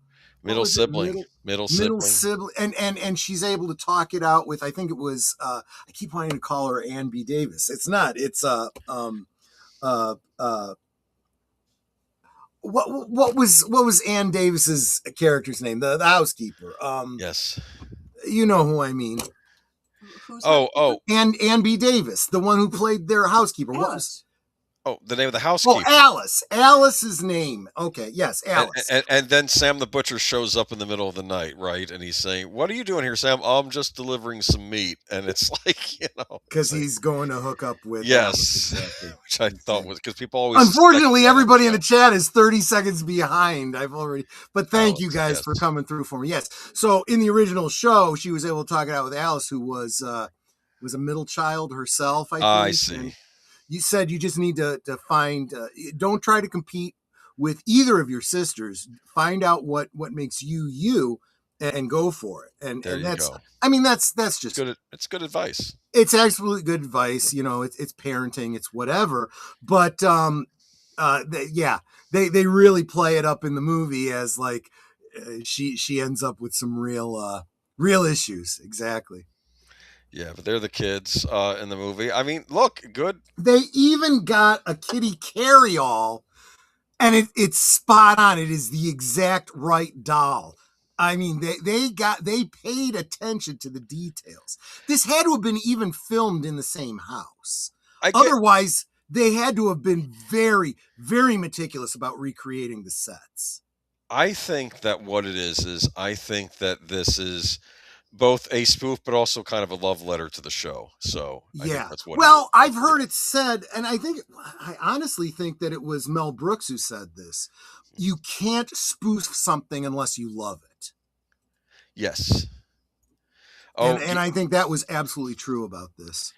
sibling, and she's able to talk it out with. I think it was. I keep wanting to call her Ann B. Davis. It's not. It's what was Ann Davis's character's name? The housekeeper. Yes. You know who I mean. Who's Ann B. Davis, the one who played their housekeeper. Alice. What was? Oh, the name of the housekeeper. Oh, Alice. Alice's name. Okay, yes, Alice. And then Sam the Butcher shows up in the middle of the night, right? And he's saying, "What are you doing here, Sam?" "Oh, I'm just delivering some meat." And it's like, because he's going to hook up with. Yes, exactly. Which I thought was because people always. Unfortunately, everybody in the chat is 30 seconds behind. But thank you guys for coming through for me. Yes. So in the original show, she was able to talk it out with Alice, who was a middle child herself. I think. I see. And you said you just need to find. Don't try to compete with either of your sisters. Find out what makes you, and go for it. And that's. Go. I mean, that's just good. It's good advice. It's absolutely good advice. It's parenting. It's whatever. But they really play it up in the movie as like she ends up with some real issues. Exactly. Yeah, but they're the kids in the movie. I mean, look, good. They even got a kitty carry-all, and it's spot on. It is the exact right doll. I mean, they paid attention to the details. This had to have been even filmed in the same house. Otherwise, they had to have been very, very meticulous about recreating the sets. I think that what it is I think that this is both a spoof, but also kind of a love letter to the show. So I think that's what. Well, I've heard it said, and I honestly think that it was Mel Brooks who said this. You can't spoof something unless you love it. Yes. Oh, and I think that was absolutely true about this.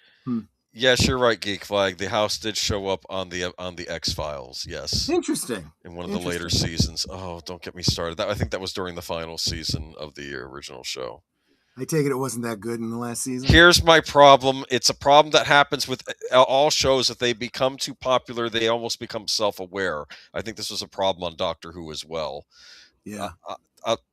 Yes, you're right, Geek Flag. The house did show up on the X-Files. Yes. Interesting. In one of the later seasons. Oh, don't get me started. I think that was during the final season of the original show. I take it wasn't that good in the last season. Here's my problem. It's a problem that happens with all shows. If they become too popular, they almost become self-aware. I think this was a problem on Doctor Who as well. Yeah.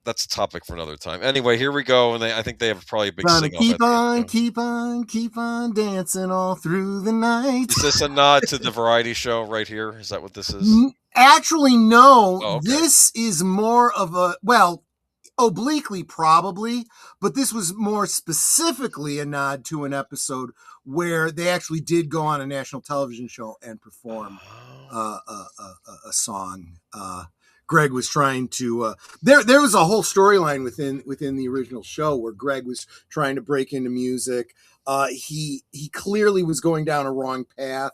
That's a topic for another time. Anyway, here we go. And I think they have probably a big sing-off. Keep on dancing all through the night. Is this a nod to the variety show right here? Is that what this is? Actually, no. Oh, okay. This is more of a, well, obliquely probably, but this was more specifically a nod to an episode where they actually did go on a national television show and perform a song. Greg was trying to there was a whole storyline within the original show where Greg was trying to break into music. He clearly was going down a wrong path.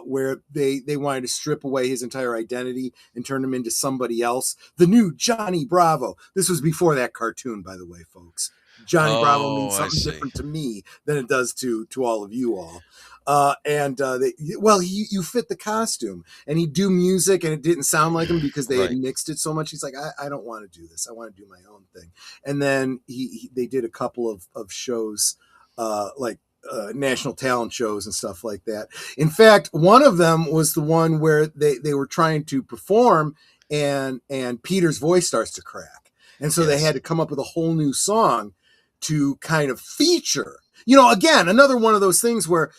Where they wanted to strip away his entire identity and turn him into somebody else. The new Johnny Bravo. This was before that cartoon, by the way, folks. Johnny Bravo means something different to me than it does to all of you all. You fit the costume, and he'd do music, and it didn't sound like him because they had mixed it so much. He's like, I don't want to do this. I want to do my own thing. And then they did a couple of shows, national talent shows and stuff like that. In fact, one of them was the one where they were trying to perform, and Peter's voice starts to crack, and so they had to come up with a whole new song to kind of feature. Again, another one of those things where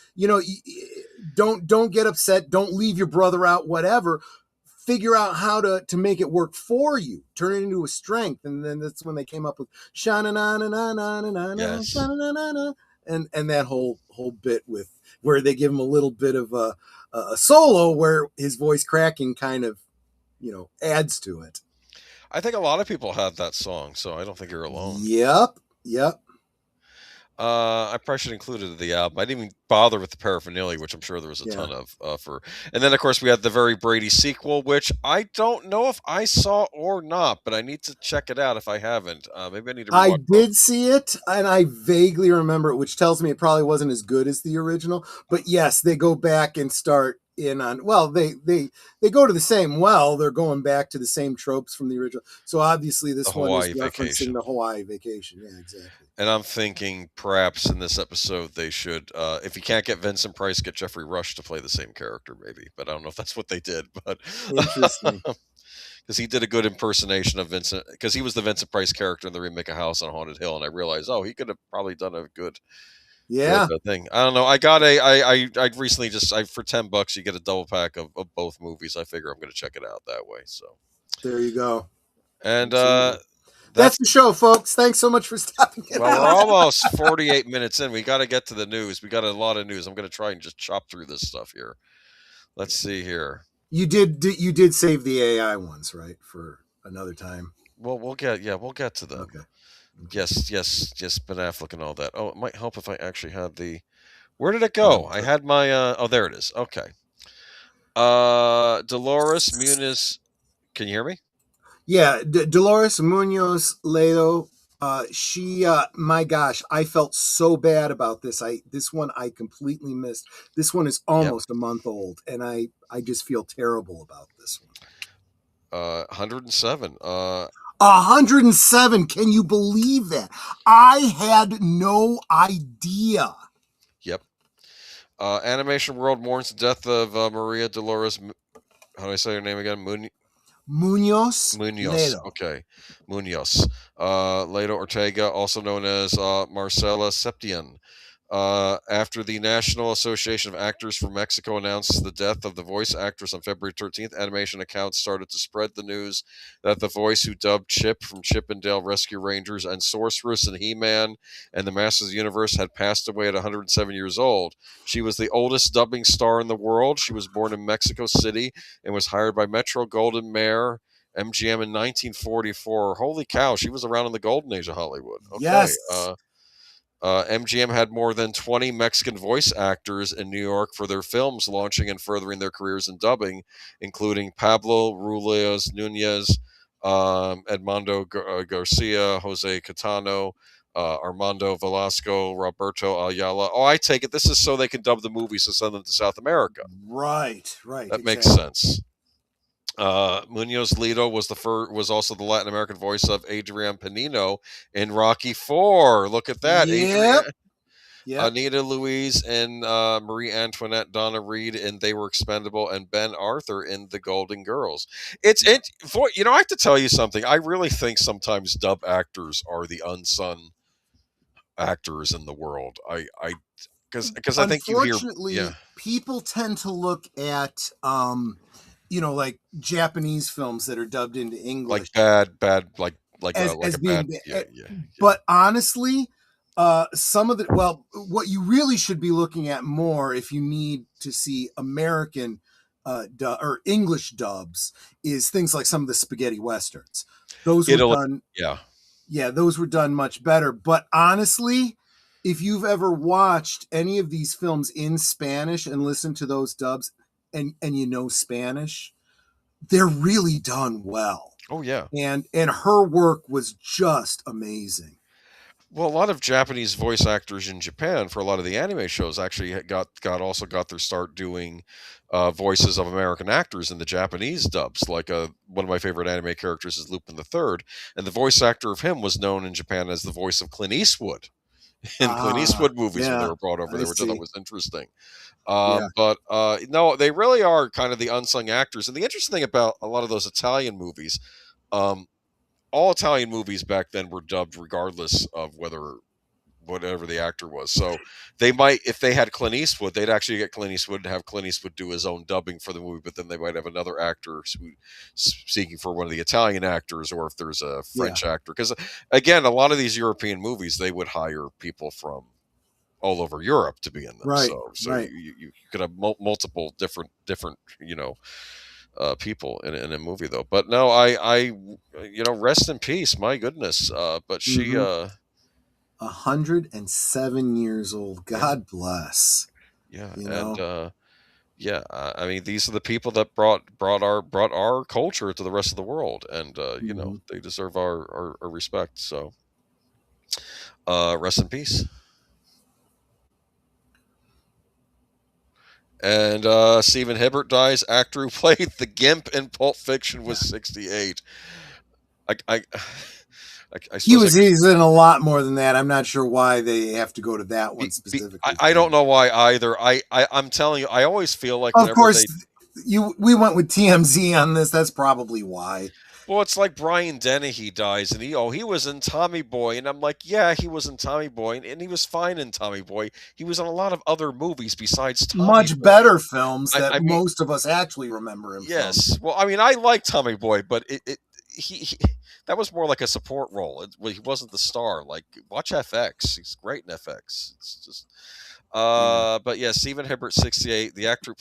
don't get upset, don't leave your brother out, whatever. Figure out how to make it work for you, turn it into a strength, and then that's when they came up with sha na na na na na na na sha na na na. And that whole bit with where they give him a little bit of a solo where his voice cracking kind of, adds to it. I think a lot of people had that song, so I don't think you're alone. Yep. I probably should include it in the album. I didn't even bother with the paraphernalia, which I'm sure there was a ton of and then of course we had the Very Brady sequel, which I don't know if I saw or not, but I need to check it out if I haven't. Maybe I need to rewatch I did see it, and I vaguely remember it, which tells me it probably wasn't as good as the original. But yes, they go back and start in on, well, they go to the same well, they're going back to the same tropes from the original. So obviously this one is referencing the Hawaii vacation. Yeah, exactly. And I'm thinking perhaps in this episode they should, if you can't get Vincent Price, get Jeffrey Rush to play the same character, maybe. But I don't know if that's what they did. But interesting, because he did a good impersonation of Vincent, because he was the Vincent Price character in the remake of House on Haunted Hill, and I realized, he could have probably done a good thing. I don't know. I got I recently for $10 you get a double pack of both movies. I figure I'm going to check it out that way. So there you go. And that's the show, folks. Thanks so much for stopping in. Well, we're almost 48 minutes in. We got to get to the news. We got a lot of news. I'm going to try and just chop through this stuff here. Let's see here. You did save the AI ones, right, for another time? Well, we'll get to them. Okay. Yes, Ben Affleck and all that. Oh, it might help if I actually had the. Where did it go? I had my. There it is. Okay. Dolores Muniz. Can you hear me? Yeah, Dolores Munoz Ledo. She, my gosh, I felt so bad about this. This one I completely missed. This one is almost a month old, and I just feel terrible about this one. 107. 107. Can you believe that? I had no idea. Yep. Animation World mourns the death of Maria Dolores. How do I say her name again? Munoz. Ledo. Okay. Munoz. Ledo Ortega, also known as Marcela Septién. After the National Association of Actors from Mexico announced the death of the voice actress on February 13th, animation accounts started to spread the news that the voice who dubbed Chip from Chip and Dale Rescue Rangers and Sorceress and He-Man and the Masters of the Universe had passed away at 107 years old. She was the oldest dubbing star in the world. She was born in Mexico City and was hired by Metro Goldwyn Mayer MGM in 1944. Holy cow, she was around in the golden age of Hollywood. Okay. Yes. MGM had more than 20 Mexican voice actors in New York for their films, launching and furthering their careers in dubbing, including Pablo Ruiz Nunez, Edmundo Garcia, Jose Catano, Armando Velasco, Roberto Ayala. Oh, I take it this is so they can dub the movies and send them to South America. Right. That makes sense. Munoz Ledo was also the Latin American voice of Adrian Panino in Rocky IV. Look at that. Yep. Anita Louise and Marie Antoinette, Donna Reed in They Were Expendable, and Ben Arthur in The Golden Girls. I have to tell you something. I really think sometimes dub actors are the unsung actors in the world. Because I think you hear. Unfortunately, people tend to look at like Japanese films that are dubbed into like English bad, like as a bad, being, yeah. but honestly, some of what you really should be looking at more if you need to see American or English dubs is things like some of the spaghetti westerns. Those were Italy, done, yeah. yeah, those were done much better. But honestly, if you've ever watched any of these films in Spanish and listened to those dubs and Spanish, they're really done well. Oh yeah. And her work was just amazing. Well, a lot of Japanese voice actors in Japan for a lot of the anime shows actually got their start doing voices of American actors in the Japanese dubs. Like one of my favorite anime characters is Lupin the Third, and the voice actor of him was known in Japan as the voice of Clint Eastwood in Clint Ah, Eastwood movies when they yeah, were brought over I there, which I thought see. was interesting. Yeah. But no, they really are kind of the unsung actors. And the interesting thing about a lot of those Italian movies, um, all Italian movies back then were dubbed regardless of whatever the actor was. So they might, if they had Clint Eastwood, they'd actually get Clint Eastwood and have Clint Eastwood do his own dubbing for the movie. But then they might have another actor seeking for one of the Italian actors, or if there's a Yeah. French actor. Because again, a lot of these European movies, they would hire people from all over Europe to be in them. Right. So Right. you could have multiple different people in a movie though. But no, I rest in peace. My goodness. But she Mm-hmm. 107 years old. yeah, God bless. yeah, You and know. yeah. I mean, these are the people that brought our culture to the rest of the world, and Mm-hmm. they deserve our respect. So rest in peace. And Stephen Hibbert dies. Actor who played the Gimp in Pulp Fiction was 68. I, I, I suppose He's in a lot more than that. I'm not sure why they have to go to that one specifically I for don't him. know why either. I'm telling you, I always feel like Of whenever course, they, we went with TMZ on this. That's probably why. well, it's like Brian Dennehy dies, and he was in Tommy Boy, and I'm like, yeah, he was in Tommy Boy, and he was fine in Tommy Boy. He was in a lot of other movies besides Tommy Much Boy. better films that I mean, most of us actually remember him from. yes. Well, I mean, I like Tommy Boy, but he that was more like a support role. He wasn't the star. Like, watch FX. He's great in FX. It's just, Yeah. but yeah, Stephen Hibbert, 68. The actor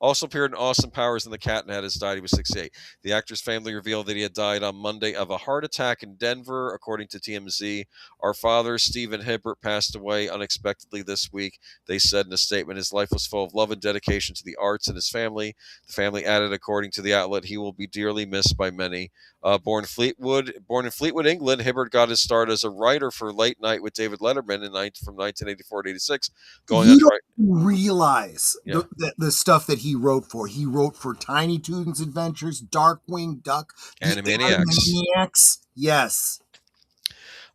also appeared in Austin Powers and the Cat in the Hat. Has died. He was 68. The actor's family revealed that he had died on Monday of a heart attack in Denver, according to TMZ. Our father, Stephen Hibbert, passed away unexpectedly this week. They said in a statement, his life was full of love and dedication to the arts and his family. The family added, according to the outlet, he will be dearly missed by many. Born in Fleetwood, England, Hibbert got his start as a writer for Late Night with David Letterman from 1984 to 86, going on You to don't write. realize Yeah. the stuff that he wrote for. He wrote for Tiny Toons Adventures, Darkwing Duck, the Animaniacs. Animaniacs. Yes.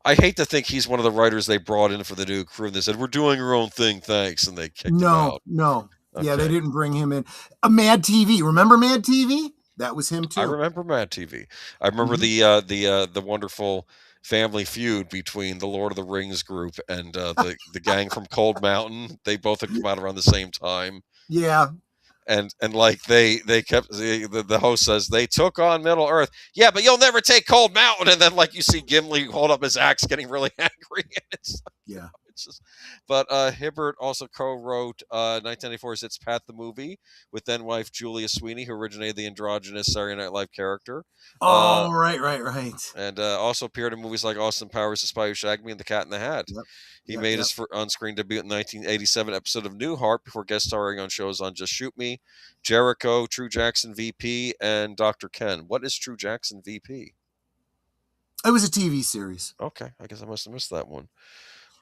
I hate to think he's one of the writers they brought in for the new crew, and they said, "We're doing our own thing, thanks," and they kicked him out. No. Yeah, they Okay, didn't bring him in. Mad TV. Remember Mad TV? That was him I too. remember Mad TV. I remember Mhm. the wonderful family feud between the Lord of the Rings group and the gang from Cold Mountain. They both had come out around the same time. Yeah. And like they kept the host says they took on Middle Earth. Yeah, but you'll never take Cold Mountain. And then like you see Gimli hold up his axe, getting really angry. And Yeah. it's just, but Hibbert also co-wrote 1994's "It's Pat the Movie" with then wife Julia Sweeney, who originated the androgynous Saturday Night Live character. Oh, right. And also appeared in movies like Austin Powers, The Spy Who Shagged Me, and The Cat in the Hat. Yep. He made his on-screen debut in the 1987 episode of Newhart before guest starring on shows on Just Shoot Me, Jericho, True Jackson VP, and Dr. Ken. What is True Jackson VP? It was a TV series. Okay, I guess I must have missed that one.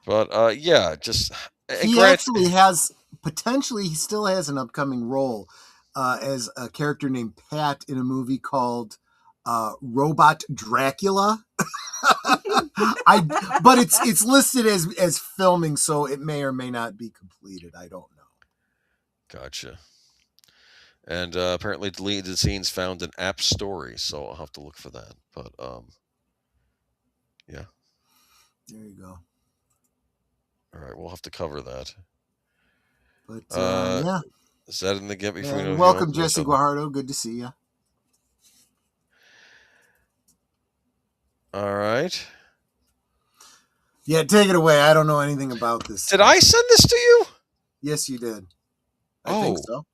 But yeah, just He actually has potentially he still has an upcoming role as a character named Pat in a movie called Robot Dracula. But it's listed as filming, so it may or may not be completed. I don't know. Gotcha. And apparently deleted scenes found in App Story, so I'll have to look for that. But yeah. There you go. All right, we'll have to cover that. But Uh, yeah. Zed and the Gimp before And welcome, Jesse Guajardo. Good to see you. All right. Yeah, take it away. I don't know anything about this. Did I send this to you? Yes, you did. I think so.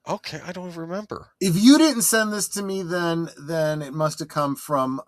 Okay, I don't even remember. If you didn't send this to me, then it must have come from.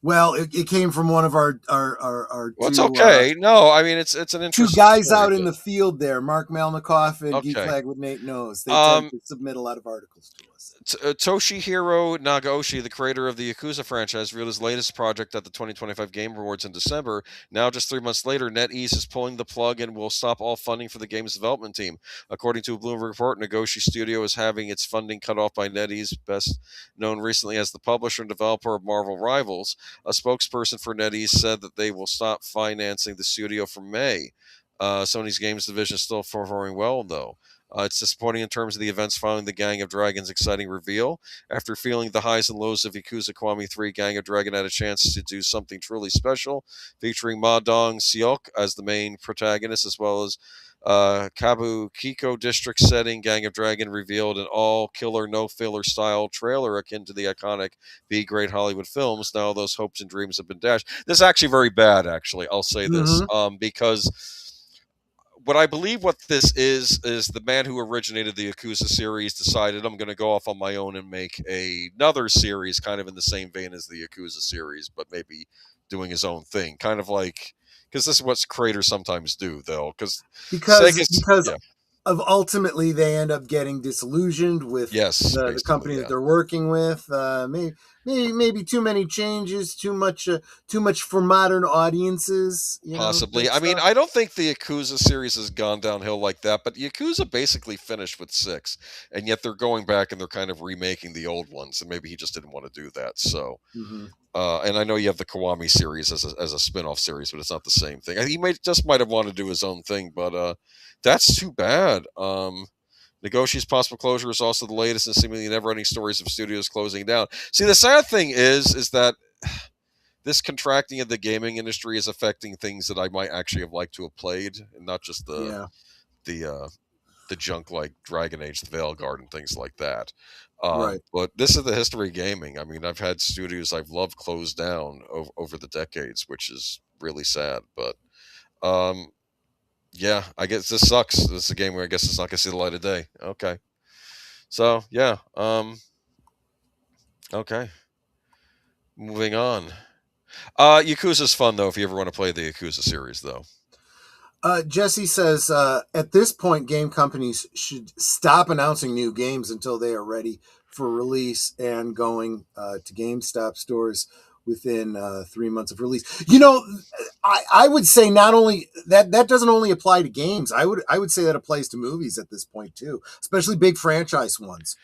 Well, it came from one of our Well, two, it's okay. No, I mean it's an interesting. Two guys story, out in the field there, Marc Malnekoff and Geek Okay. Flag with Nate Knows. They tend to submit a lot of articles to us. Toshihiro Nagaoshi, the creator of the Yakuza franchise, revealed his latest project at the 2025 Game Awards in December. Now, just 3 months later, NetEase is pulling the plug and will stop all funding for the game's development team. According to a Bloomberg report, Nagaoshi Studio is having its funding cut off by NetEase, best known recently as the publisher and developer of Marvel Rivals. A spokesperson for NetEase said that they will stop financing the studio from May. Sony's games division is still performing well, though. It's disappointing in terms of the events following the Gang of Dragon's exciting reveal. After feeling the highs and lows of Yakuza Kiwami 3, Gang of Dragon had a chance to do something truly special, featuring Ma Dong-seok as the main protagonist, as well as Kabukiko district setting. Gang of Dragon revealed an all-killer, no-filler style trailer akin to the iconic B-grade Hollywood films. Now those hopes and dreams have been dashed. This is actually very bad, actually. I'll say this, because what I believe what this is the man who originated the Yakuza series decided I'm going to go off on my own and make another series kind of in the same vein as the Yakuza series, but maybe doing his own thing. Kind of like, because this is what creators sometimes do, though. Because of ultimately they end up getting disillusioned with the company that they're working with. Maybe too many changes, too much for modern audiences. Possibly. I mean, I don't think the Yakuza series has gone downhill like that, but Yakuza basically finished with 6, and yet they're going back and they're kind of remaking the old ones, and maybe he just didn't want to do that. So, and I know you have the Kiwami series as a spin-off series, but it's not the same thing. He might have wanted to do his own thing, but that's too bad. Nagoshi's possible closure is also the latest in seemingly never-ending stories of studios closing down. See, the sad thing is that this contracting of the gaming industry is affecting things that I might actually have liked to have played, and not just the junk like Dragon Age, the Veilguard, and things like that. Right. But this is the history of gaming. I mean, I've had studios I've loved close down over the decades, which is really sad. But yeah, I guess this sucks. This is a game where I guess it's not going to see the light of day. Okay. So, yeah. Okay. Moving on. Yakuza's fun, though, if you ever want to play the Yakuza series, though. Jesse says, at this point, game companies should stop announcing new games until they are ready for release and going to GameStop stores within 3 months of release. I would say not only that doesn't only apply to games. I would say that applies to movies at this point too, especially big franchise ones.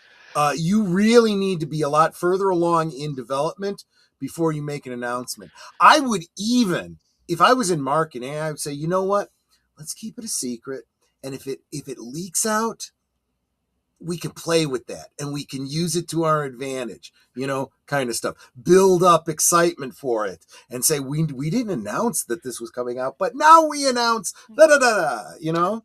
You really need to be a lot further along in development before you make an announcement. I would even, if I was in marketing, I would say, you know what? Let's keep it a secret. And if it leaks out, we can play with that and we can use it to our advantage, kind of stuff. Build up excitement for it and say, we didn't announce that this was coming out, but now we announce You know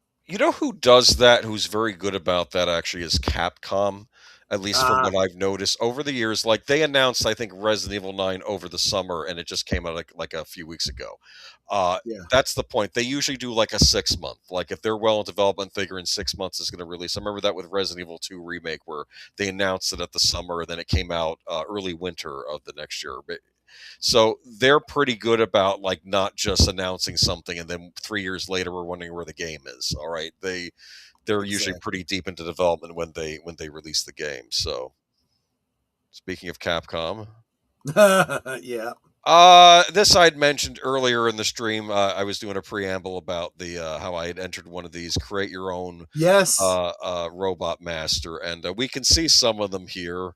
who does that, who's very good about that actually, is Capcom. At least from what I've noticed over the years. Like, they announced, I think, Resident Evil 9 over the summer, and it just came out like a few weeks ago. That's the point. They usually do like a 6 month. Like, if they're well in development, figure in 6 months is going to release. I remember that with Resident Evil 2 Remake, where they announced it at the summer, and then it came out early winter of the next year. So they're pretty good about, like, not just announcing something, and then 3 years later we're wondering where the game is. All right, they're usually pretty deep into development when they release the game. So, speaking of Capcom, yeah. This I'd mentioned earlier in the stream. I was doing a preamble about the how I had entered one of these create your own robot master, and we can see some of them here.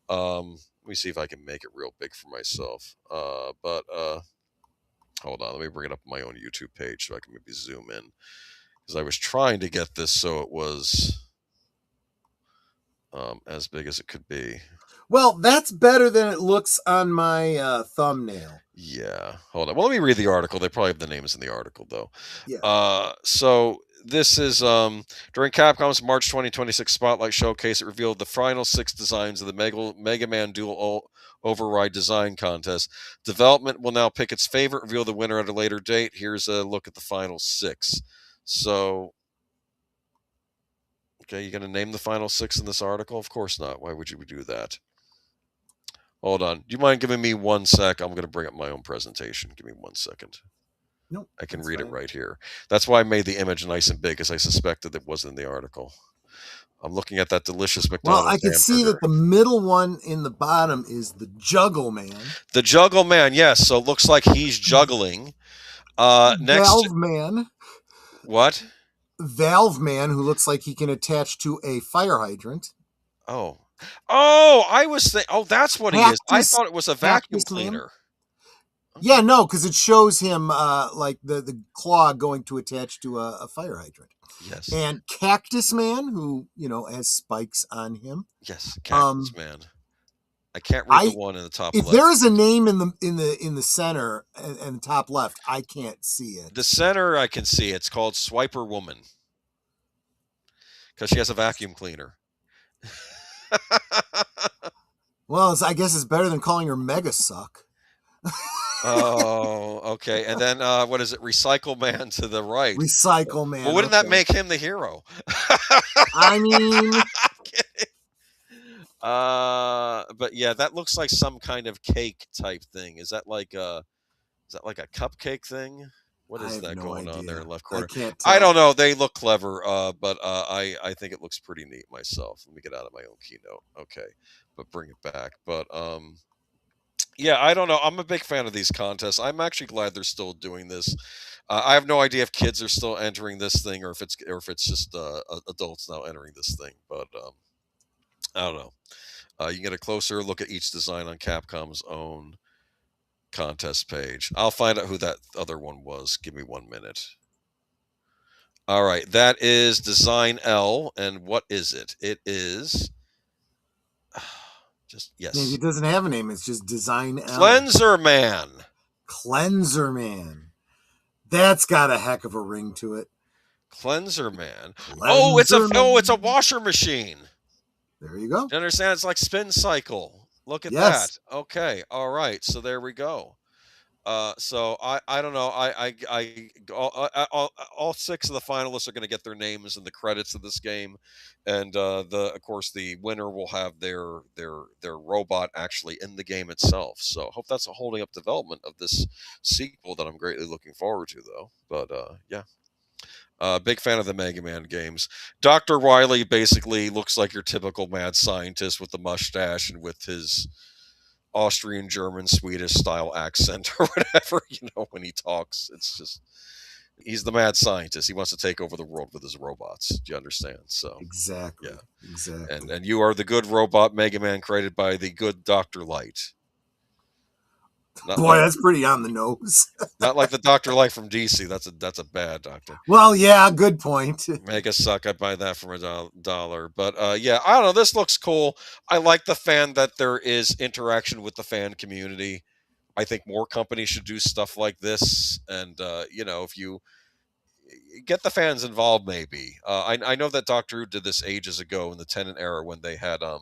Let me see if I can make it real big for myself. But hold on, let me bring it up on my own YouTube page so I can maybe zoom in. Because I was trying to get this so it was as big as it could be. Well, that's better than it looks on my thumbnail. Yeah. Hold on. Well, let me read the article. They probably have the names in the article, though. Yeah. So this is during Capcom's March 2026 Spotlight Showcase. It revealed the final 6 designs of the Mega Man Dual Override Design Contest. Development will now pick its favorite, reveal the winner at a later date. Here's a look at the final 6. So, okay, you going to name the final 6 in this article? Of course not. Why would you do that? Hold on. Do you mind giving me 1 sec? I'm going to bring up my own presentation. Give me 1 second. Nope, I can that's read fine. it right here. That's why I made the image nice and big, because I suspected it wasn't in the article. I'm looking at that delicious McDonald's Well, I can see hamburger. that the middle one in the bottom is the Juggle Man. The Juggle Man, yes. So it looks like he's juggling. Next, Valve Man. What? Valve Man, who looks like he can attach to a fire hydrant. Oh, I was thinking. Oh, that's what he is. I thought it was a vacuum Cactus Man. cleaner. Okay. Yeah, no, because it shows him like the claw going to attach to a fire hydrant. Yes. And Cactus Man, who has spikes on him. Yes, Cactus Man. I can't read the one in the top if left. there is a name in the center and the top left, I can't see it. The center I can see. It's called Swiper Woman, because she has a vacuum cleaner. Well, I guess it's better than calling her Mega Suck. Oh, okay. And then what is it? Recycle Man to the right. Recycle Man. Well, wouldn't that make him the hero? I mean, but yeah, that looks like some kind of cake type thing. Is that like a cupcake thing? What is that going on there in the left corner? I can't tell. I don't know. They look clever, but I think it looks pretty neat myself. Let me get out of my own keynote. Okay, but bring it back. But yeah, I don't know. I'm a big fan of these contests. I'm actually glad they're still doing this. I have no idea if kids are still entering this thing, or if it's just adults now entering this thing. But I don't know. You can get a closer look at each design on Capcom's own contest page. I'll find out who that other one was. Give me 1 minute. All right, that is Design L, and what is it? It is yes. Maybe it doesn't have a name. It's just Design L. Cleanser Man. Cleanser Man. That's got a heck of a ring to it. Cleanser Man. Cleanser Man. It's a washer machine. There you go. Do you understand? It's like Spin Cycle. Look at Yes. that. Okay. All right. So there we go. So I don't know. All 6 of the finalists are going to get their names in the credits of this game, and of course the winner will have their robot actually in the game itself. So hope that's holding up development of this sequel that I'm greatly looking forward to, though. But yeah. Big fan of the Mega Man games. Dr. Wily basically looks like your typical mad scientist with the mustache and with his Austrian, German, Swedish style accent or whatever, when he talks. It's just, he's the mad scientist. He wants to take over the world with his robots. Do you understand? So exactly. Yeah. Exactly. And you are the good robot Mega Man created by the good Dr. Light. Boy, that's pretty on the nose. Not like the Dr. Light from DC. That's a bad doctor. Well, yeah, good point. Mega Suck. I'd buy that for $1. But yeah, I don't know. This looks cool. I like the fan that there is interaction with the fan community. I think more companies should do stuff like this. And, if you get the fans involved, maybe. I know that Doctor Who did this ages ago in the Tennant era when they had a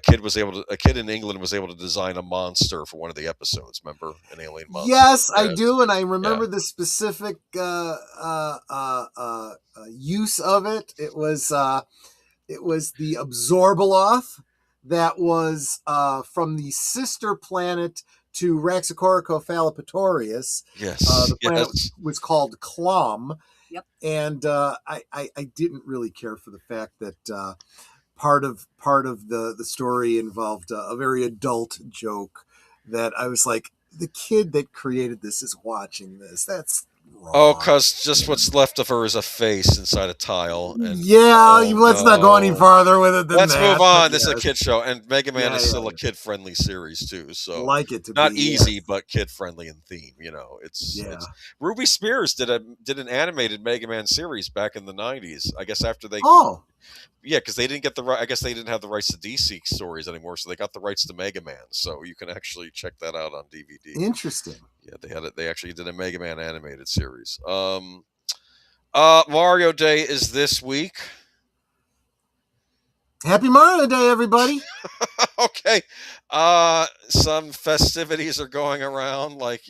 kid in England was able to design a monster for one of the episodes. Remember, an alien monster? Yes, I do, and I remember the specific use of it. It was the Absorbaloth that was from the sister planet to Raxacoricophalopatorius. Yes, the planet was called Clom. Yep. And I didn't really care for the fact that. Part of the story involved a very adult joke that I was like, the kid that created this is watching this. That's wrong. Oh, because just what's left of her is a face inside a tile. And, let's not go any farther with it than let's that. move on. This is a kid show, and Mega Man is still yeah. a kid-friendly series too. So like it to not be, easy, yeah. but kid-friendly in theme. It's Ruby Spears did an animated Mega Man series back in the 90s. I guess after they yeah, because they didn't get the right. I guess they didn't have the rights to DC stories anymore, so they got the rights to Mega Man. So you can actually check that out on DVD. Interesting. Yeah, they had it. They actually did a Mega Man animated series. Mario Day is this week. Happy Mario Day, everybody. Okay. Some festivities are going around, like,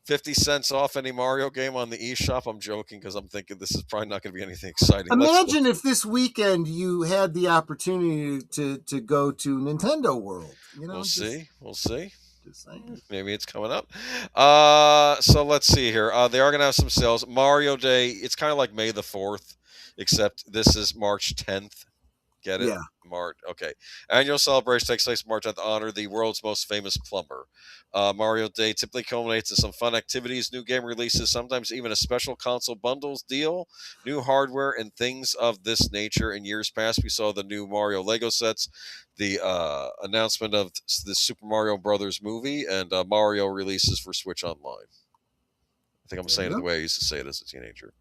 50 cents off any Mario game on the eShop. I'm joking because I'm thinking this is probably not going to be anything exciting. Imagine if this weekend you had the opportunity to go to Nintendo World. We'll see. Just saying. Maybe it's coming up. So let's see here. They are going to have some sales. Mario Day, it's kind of like May the 4th, except this is March 10th. Get it? Yeah. March. Okay. Annual celebration takes place March 10th to honor the world's most famous plumber. Mario Day typically culminates in some fun activities, new game releases, sometimes even a special console bundles deal, new hardware, and things of this nature. In years past, we saw the new Mario Lego sets, the announcement of the Super Mario Brothers movie, and Mario releases for Switch Online. I think I'm saying it the way I used to say it as a teenager.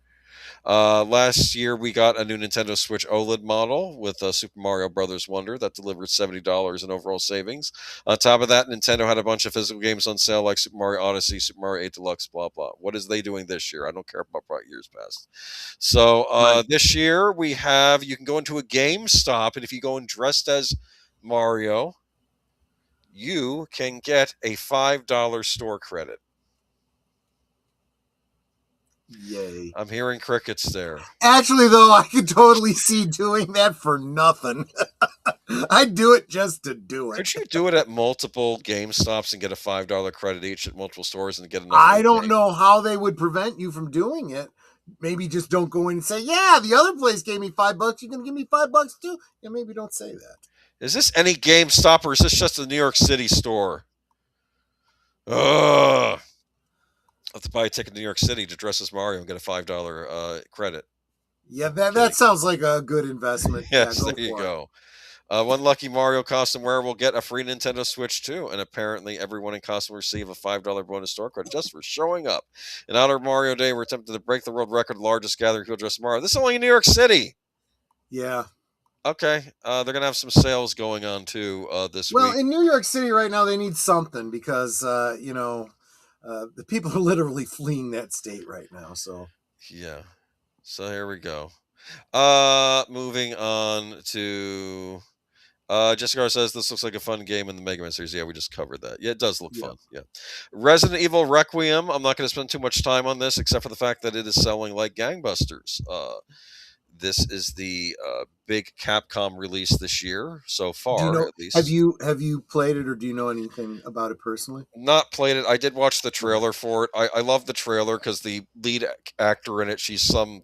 Last year, we got a new Nintendo Switch OLED model with Super Mario Brothers Wonder that delivered $70 in overall savings. On top of that, Nintendo had a bunch of physical games on sale like Super Mario Odyssey, Super Mario 8 Deluxe, blah, blah. What is they doing this year? I don't care about years past. So This year, you can go into a GameStop, and if you go in dressed as Mario, you can get a $5 store credit. Yay. I'm hearing crickets there. Actually, though, I could totally see doing that for nothing. I'd do it just to do it. Could you do it at multiple GameStops and get a $5 credit each at multiple stores and get enough? I don't know how they would prevent you from doing it. Maybe just don't go in and say, yeah, the other place gave me $5. You're going to give me $5 too? Yeah, maybe don't say that. Is this any GameStop or is this just a New York City store? Ugh. I have to buy a ticket to New York City to dress as Mario and get a $5 credit. Yeah, that sounds like a good investment. Yes, there you go. One lucky Mario costume wearer will get a free Nintendo Switch too, and apparently everyone in costume will receive a $5 bonus store credit just for showing up. In honor of Mario Day, we're attempting to break the world record, largest gathering people dressed as Mario. This is only in New York City. Yeah. Okay, they're going to have some sales going on too this week. Well, in New York City right now, they need something because, the people are literally fleeing that state right now. So yeah, so here we go. Moving on to Jessica says this looks like a fun game in the Mega Man series. Yeah, we just covered that. Yeah, it does look fun. Yeah, Resident Evil Requiem. I'm not going to spend too much time on this except for the fact that it is selling like gangbusters. This is the big Capcom release this year so far, at least. Have you played it, or do you know anything about it personally? Not played it. I did watch the trailer for it. I love the trailer because the lead actor in it, she's some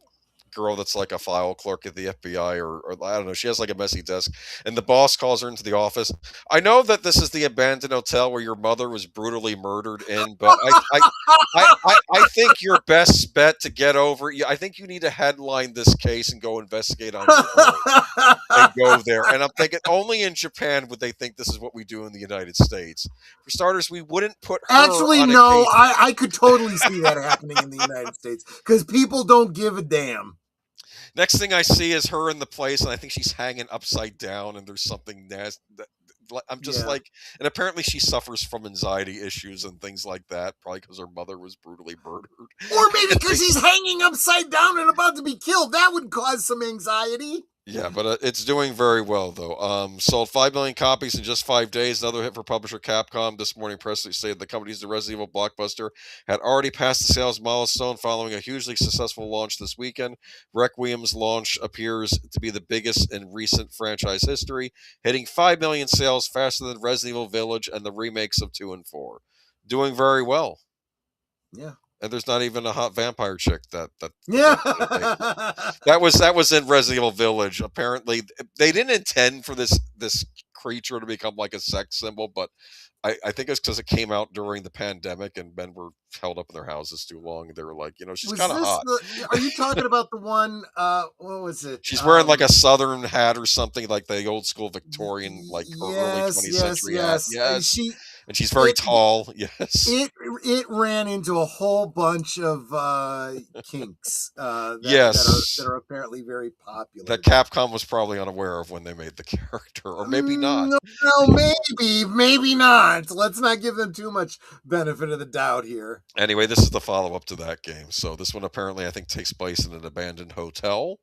girl that's like a file clerk at the FBI, or I don't know. She has like a messy desk, and the boss calls her into the office. I know that this is the abandoned hotel where your mother was brutally murdered in, but I think your best bet to get over. I think you need to headline this case and go investigate on your own and go there. And I'm thinking only in Japan would they think this is what we do in the United States. For starters, we wouldn't put her Actually, on a no. case. I could totally see that happening in the United States because people don't give a damn. Next thing I see is her in the place, and I think she's hanging upside down, and there's something nasty. I'm just like, and apparently she suffers from anxiety issues and things like that, probably because her mother was brutally murdered. Or maybe because he's hanging upside down and about to be killed. That would cause some anxiety. Yeah, but it's doing very well, though. Sold 5 million copies in just 5 days. Another hit for publisher Capcom. This morning, press release stated the company's The Resident Evil blockbuster had already passed the sales milestone following a hugely successful launch this weekend. Requiem's launch appears to be the biggest in recent franchise history, hitting 5 million sales faster than Resident Evil Village and the remakes of 2 and 4. Doing very well. Yeah. And there's not even a hot vampire chick that was in Resident Evil Village. Apparently, they didn't intend for this creature to become like a sex symbol, but I think it's because it came out during the pandemic and men were held up in their houses too long. They were like, she's kind of hot. Are you talking about the one? What was it? She's wearing like a southern hat or something, like the old school Victorian, like early 20th century hat. Yes. And she's very It- tall. Yes. it ran into a whole bunch of kinks that Yes. are apparently very popular. That Capcom was probably unaware of when they made the character, or maybe not. Well, maybe not. Let's not give them too much benefit of the doubt here. Anyway, this is the follow-up to that game. So this one apparently I think takes place in an abandoned hotel,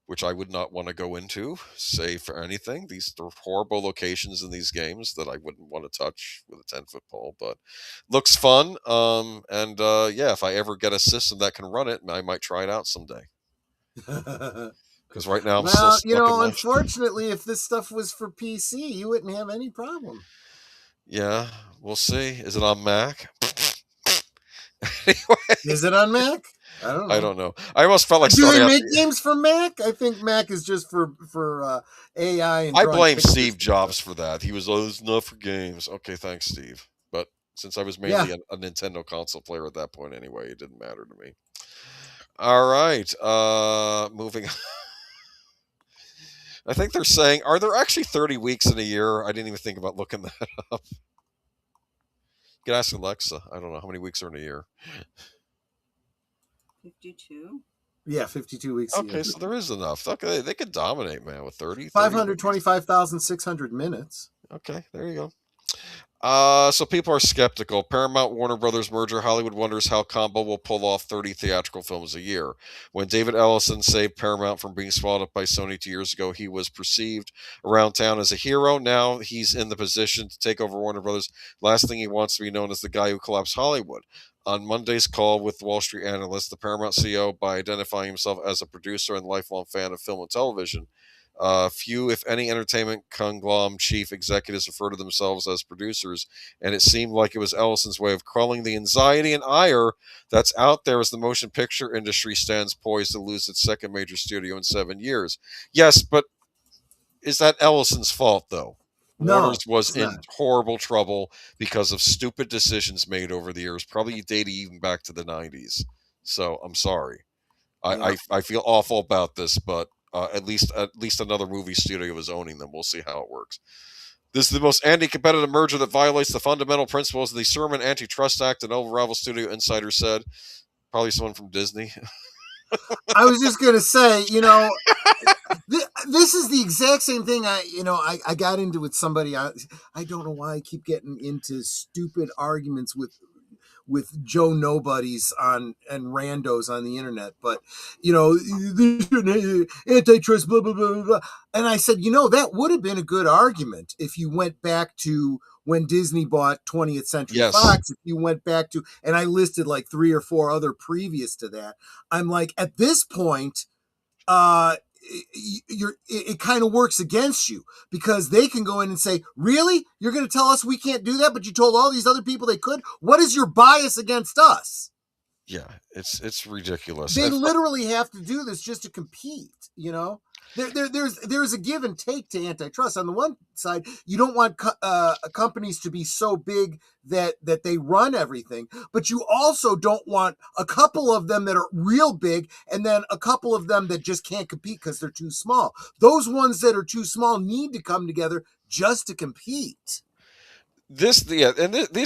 which I would not want to go into, say for anything. These are horrible locations in these games that I wouldn't want to touch with a 10-foot pole, but looks fun. Yeah, if I ever get a system that can run it, I might try it out someday. Because right now I'm still Well, stuck in my... unfortunately, if this stuff was for PC, you wouldn't have any problem. Yeah, we'll see. Is it on Mac? Anyway, Is it on Mac? I don't know. I don't know. I almost felt like Do they starting out make games for Mac? I think Mac is just for AI. And I drawing blame pictures Steve and Jobs stuff. for that. He was, oh, it's not for games. Okay, thanks, Steve. But since I was mainly a Nintendo console player at that point anyway, it didn't matter to me. All right, moving on. I think they're saying, are there actually 30 weeks in a year? I didn't even think about looking that up. You can ask Alexa. I don't know how many weeks are in a year. 52. Yeah, 52 weeks. Okay, so there is enough. Okay, they could dominate, man, with 30. 525,600 minutes. Okay, there you go. So people are skeptical. Paramount Warner Brothers merger, Hollywood wonders how Combo will pull off 30 theatrical films a year. When David Ellison saved Paramount from being swallowed up by Sony 2 years ago, he was perceived around town as a hero. Now he's in the position to take over Warner Brothers. Last thing he wants to be known as the guy who collapsed Hollywood. On Monday's call with Wall Street analysts, the Paramount CEO, by identifying himself as a producer and lifelong fan of film and television, few, if any, entertainment conglomerate chief executives refer to themselves as producers, and it seemed like it was Ellison's way of quelling the anxiety and ire that's out there as the motion picture industry stands poised to lose its second major studio in 7 years. Yes, but is that Ellison's fault, though? No, Warner's was it's in not. horrible trouble because of stupid decisions made over the years, probably dating even back to the 90s. So I'm sorry. I feel awful about this, but at least another movie studio is owning them. We'll see how it works. This is the most anti-competitive merger that violates the fundamental principles of the Sherman Antitrust Act, an Rival Studio insider said. Probably someone from Disney. I was just gonna say, this is the exact same thing I got into with somebody. I don't know why I keep getting into stupid arguments with Joe Nobodies and randos on the internet, but antitrust, blah blah blah blah. And I said, that would have been a good argument if you went back to when Disney bought 20th Century Fox. If you went back to, and I listed like 3 or 4 other previous to that. I'm like, at this point, it kind of works against you, because they can go in and say, really, you're going to tell us we can't do that, but you told all these other people they could? What is your bias against us? Yeah, it's ridiculous. They literally have to do this just to compete. There's a give and take to antitrust. On the one side, you don't want companies to be so big that they run everything, but you also don't want a couple of them that are real big and then a couple of them that just can't compete because they're too small. Those ones that are too small need to come together just to compete. This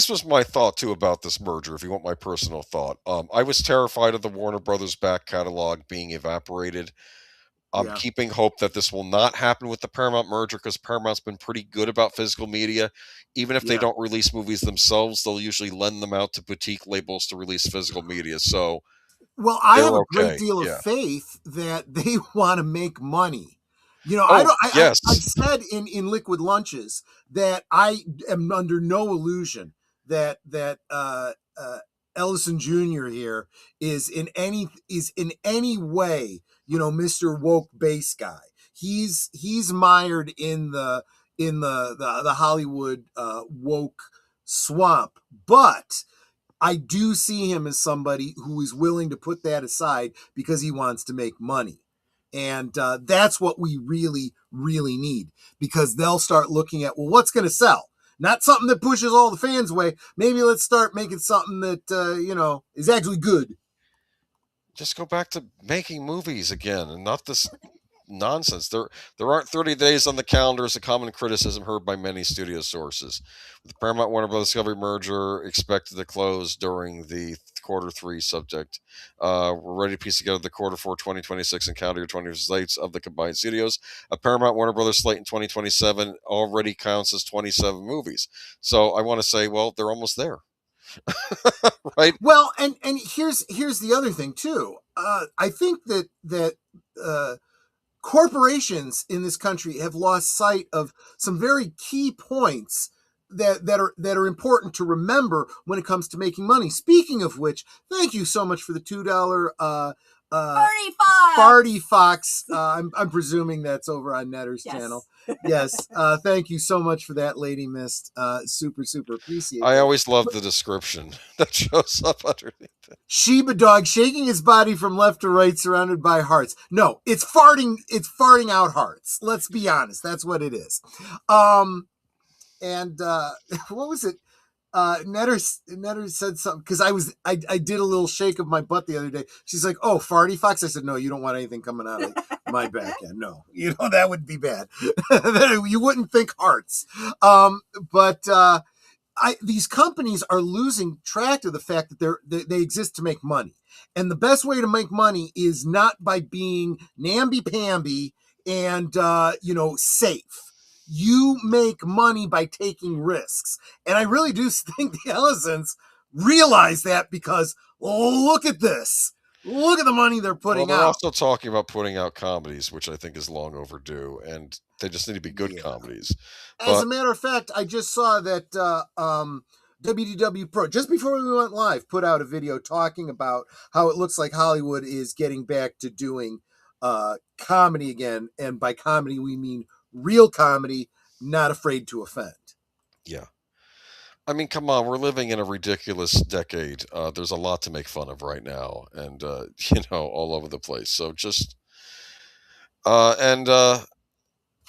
was my thought too about this merger. If you want my personal thought, I was terrified of the Warner Brothers back catalog being evaporated. I'm keeping hope that this will not happen with the Paramount merger, because Paramount's been pretty good about physical media. Even if they don't release movies themselves, they'll usually lend them out to boutique labels to release physical media. So, well, I have a great deal of faith that they want to make money. I've said in Liquid Lunches that I am under no illusion that Ellison Jr. here is in any way, Mr. Woke base guy. He's mired in the Hollywood woke swamp, but I do see him as somebody who is willing to put that aside because he wants to make money. And that's what we really, really need, because they'll start looking at, well, what's going to sell? Not something that pushes all the fans away. Maybe let's start making something that, is actually good. Just go back to making movies again, and not this nonsense. There aren't 30 days on the calendar is a common criticism heard by many studio sources. With the Paramount Warner Brothers Discovery merger expected to close during the Q3 subject. We're ready to piece together the Q4 2026 and calendar year 20 slates of the combined studios. A Paramount Warner Brothers slate in 2027 already counts as 27 movies. So I want to say, well, they're almost there. Right? Well, and here's the other thing too. I think that corporations in this country have lost sight of some very key points that are important to remember when it comes to making money. Speaking of which, thank you so much for the $2 Farty Fox. I'm presuming that's over on Netter's channel. Yes. Thank you so much for that, Lady Mist. Super appreciate it. I always love the description that shows up underneath it. Shiba dog shaking his body from left to right, surrounded by hearts. No, it's farting out hearts. Let's be honest. That's what it is. And what was it? Netter said something because I did a little shake of my butt the other day. She's like, "Oh, Farty Fox." I said, "No, you don't want anything coming out of my back end. No, that would be bad. You wouldn't think hearts." But these companies are losing track of the fact that they exist to make money, and the best way to make money is not by being namby-pamby and safe. You make money by taking risks. And I really do think the Ellisons realize that because look at this. Look at the money they're putting they're out. Also talking about putting out comedies, which I think is long overdue, and they just need to be good comedies. As a matter of fact, I just saw that WDW Pro, just before we went live, put out a video talking about how it looks like Hollywood is getting back to doing comedy again. And by comedy, we mean real comedy, not afraid to offend. Yeah. I mean, come on, we're living in a ridiculous decade. There's a lot to make fun of right now, and all over the place. So just I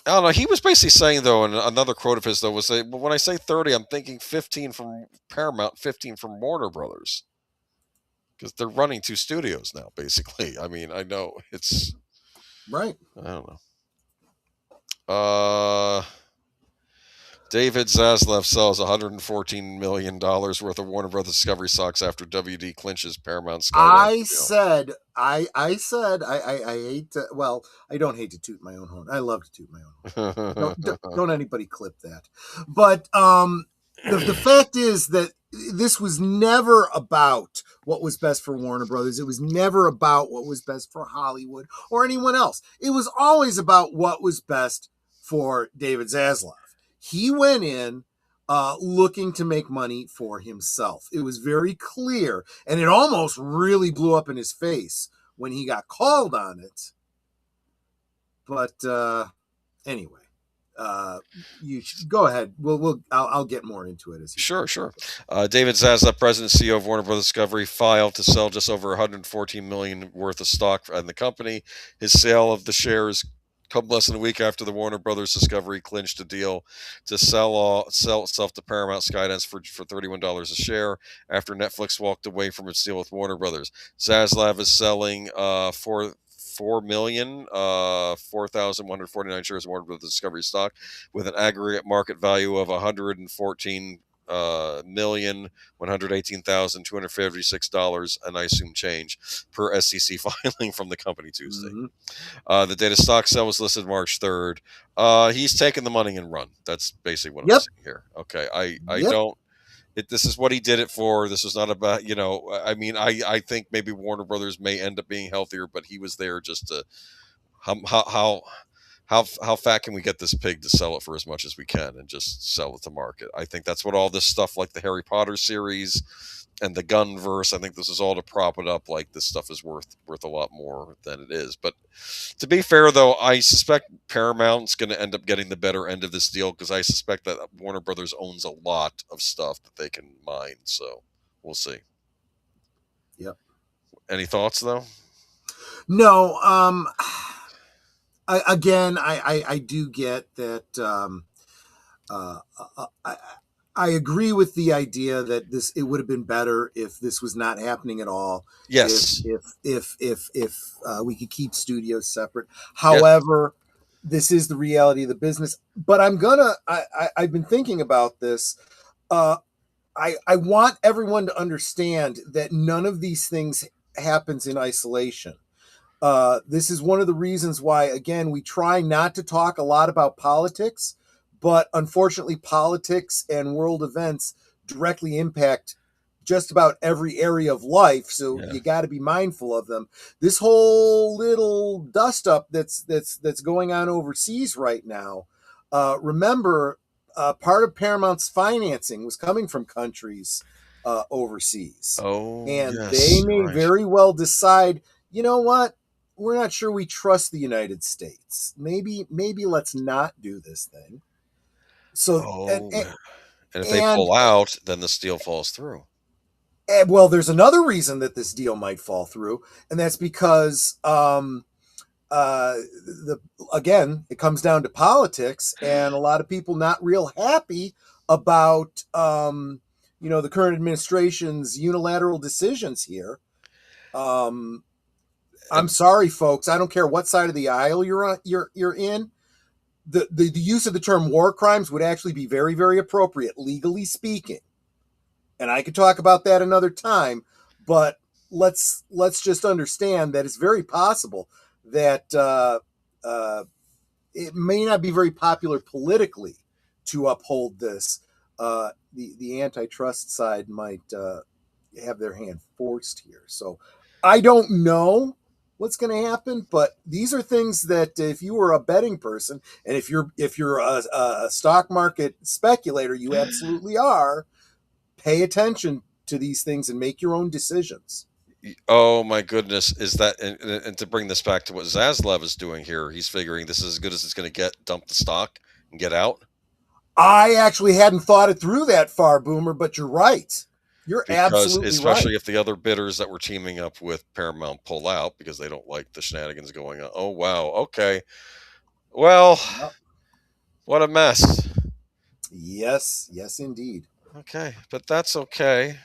don't know. He was basically saying, though, and another quote of his, though, was that, well, when I say 30, I'm thinking 15 from Paramount, 15 from Warner Brothers, because they're running two studios now, basically. I mean, I know it's right. I don't know. David Zaslav sells $114 million worth of Warner Brothers Discovery stocks after WD clinches Paramount Skydance. I hate to, well, I don't hate to toot my own horn. I love to toot my own horn. don't anybody clip that. But the fact is that this was never about what was best for Warner Brothers. It was never about what was best for Hollywood or anyone else. It was always about what was best for David Zaslav. He went in looking to make money for himself. It was very clear, and it almost really blew up in his face when he got called on it. But anyway, you should go ahead. I'll get more into it. Sure. David Zaslav, president and CEO of Warner Brothers Discovery, filed to sell just over $114 million worth of stock in the company. His sale of the shares come less than a week after the Warner Brothers Discovery clinched a deal to sell itself to Paramount Skydance for $31 a share after Netflix walked away from its deal with Warner Brothers. Zaslav is selling 4,149 shares of Warner Brothers Discovery stock with an aggregate market value of $114,118,256, and I assume change per SEC filing from the company Tuesday. Mm-hmm. The data stock sale was listed March 3rd. He's taken the money and run. That's basically what I'm saying here. Okay, I don't. This is what he did it for. This was not about, I mean, I think maybe Warner Brothers may end up being healthier, but he was there just to how fat can we get this pig to sell it for as much as we can and just sell it to market? I think that's what all this stuff like the Harry Potter series and the Gunverse, I think this is all to prop it up like this stuff is worth a lot more than it is. But to be fair, though, I suspect Paramount's going to end up getting the better end of this deal because I suspect that Warner Brothers owns a lot of stuff that they can mine. So we'll see. Yep. Any thoughts, though? No. I do get that. I agree with the idea that it would have been better if this was not happening at all. Yes. If we could keep studios separate. Yes. However, this is the reality of the business. But I've been thinking about this. I want everyone to understand that none of these things happens in isolation. This is one of the reasons why, again, we try not to talk a lot about politics, but unfortunately, politics and world events directly impact just about every area of life. So you got to be mindful of them. This whole little dust up that's going on overseas right now. Remember, part of Paramount's financing was coming from countries overseas. Oh, and yes, they may very well decide, you know what? We're not sure we trust the United States. Maybe let's not do this thing. So, and if they pull out, then this deal falls through. Well, there's another reason that this deal might fall through, and that's because again, it comes down to politics, and a lot of people not real happy about the current administration's unilateral decisions here. I'm sorry, folks. I don't care what side of the aisle you're in. The use of the term war crimes would actually be very, very appropriate, legally speaking. And I could talk about that another time, but let's just understand that it's very possible that it may not be very popular politically to uphold this. The antitrust side might have their hand forced here. So I don't know what's going to happen, but these are things that if you were a betting person, and if you're a stock market speculator, you absolutely are, pay attention to these things and make your own decisions. Oh my goodness. Is that, and to bring this back to what Zaslav is doing here, he's figuring this is as good as it's going to get, dump the stock and get out. I actually hadn't thought it through that far, Boomer, but you're right. You're absolutely especially right. if the other bidders that were teaming up with Paramount pull out because they don't like the shenanigans going on. Oh, wow. Okay. Well, what a mess. Yes, indeed. Okay, but that's okay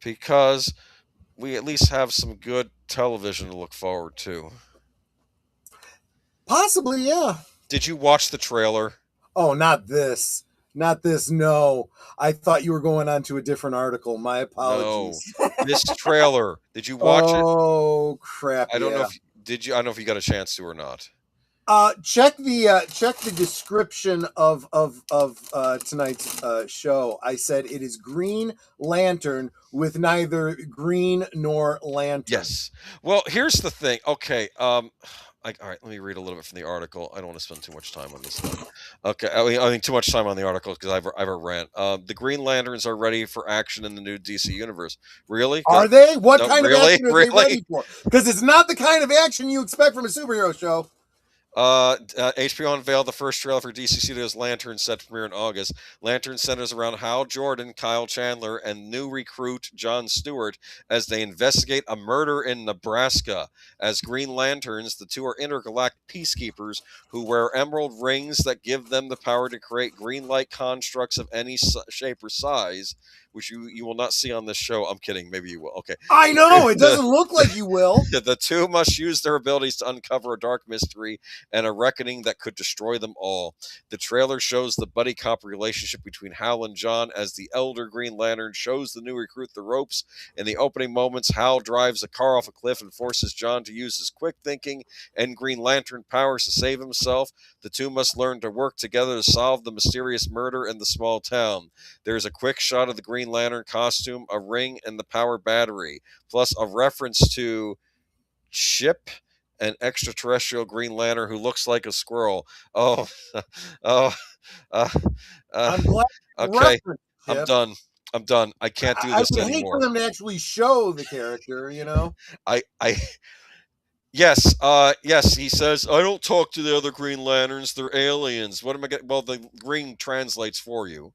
because we at least have some good television to look forward to. Possibly, yeah. Did you watch the trailer? Oh, not this. No, I thought you were going on to a different article. My apologies. No, this trailer. Did you watch it? Oh crap! I don't know if did you. I don't know if you got a chance to or not. Check the description of tonight's show. I said it is Green Lantern with neither green nor lantern. Yes. Well, here's the thing. Okay. All right, let me read a little bit from the article. I don't want to spend too much time on this stuff. Okay, I mean too much time on the article because I've a rant. The Green Lanterns are ready for action in the new DC universe. Really? Are they? What kind of action are really? they ready for? Because it's not the kind of action you expect from a superhero show. HBO unveiled the first trailer for DC Studios' Lantern, set to premiere in August. Lantern centers around Hal Jordan, Kyle Chandler, and new recruit John Stewart as they investigate a murder in Nebraska. As Green Lanterns, the two are intergalactic peacekeepers who wear emerald rings that give them the power to create green light constructs of any shape or size, which you will not see on this show. I'm kidding. Maybe you will. Okay. I know. It doesn't look like you will. The two must use their abilities to uncover a dark mystery and a reckoning that could destroy them all. The trailer shows the buddy cop relationship between Hal and John as the elder Green Lantern shows the new recruit the ropes. In the opening moments, Hal drives a car off a cliff and forces John to use his quick thinking and Green Lantern powers to save himself. The two must learn to work together to solve the mysterious murder in the small town. There's a quick shot of the Green Lantern costume, a ring, and the power battery, plus a reference to Chip, an extraterrestrial Green Lantern who looks like a squirrel. Oh, I'm glad. Okay, I'm done. I can't do this anymore. I hate for them to actually show the character, you know. Yes, he says, I don't talk to the other Green Lanterns, they're aliens. What am I getting? Well, the green translates for you.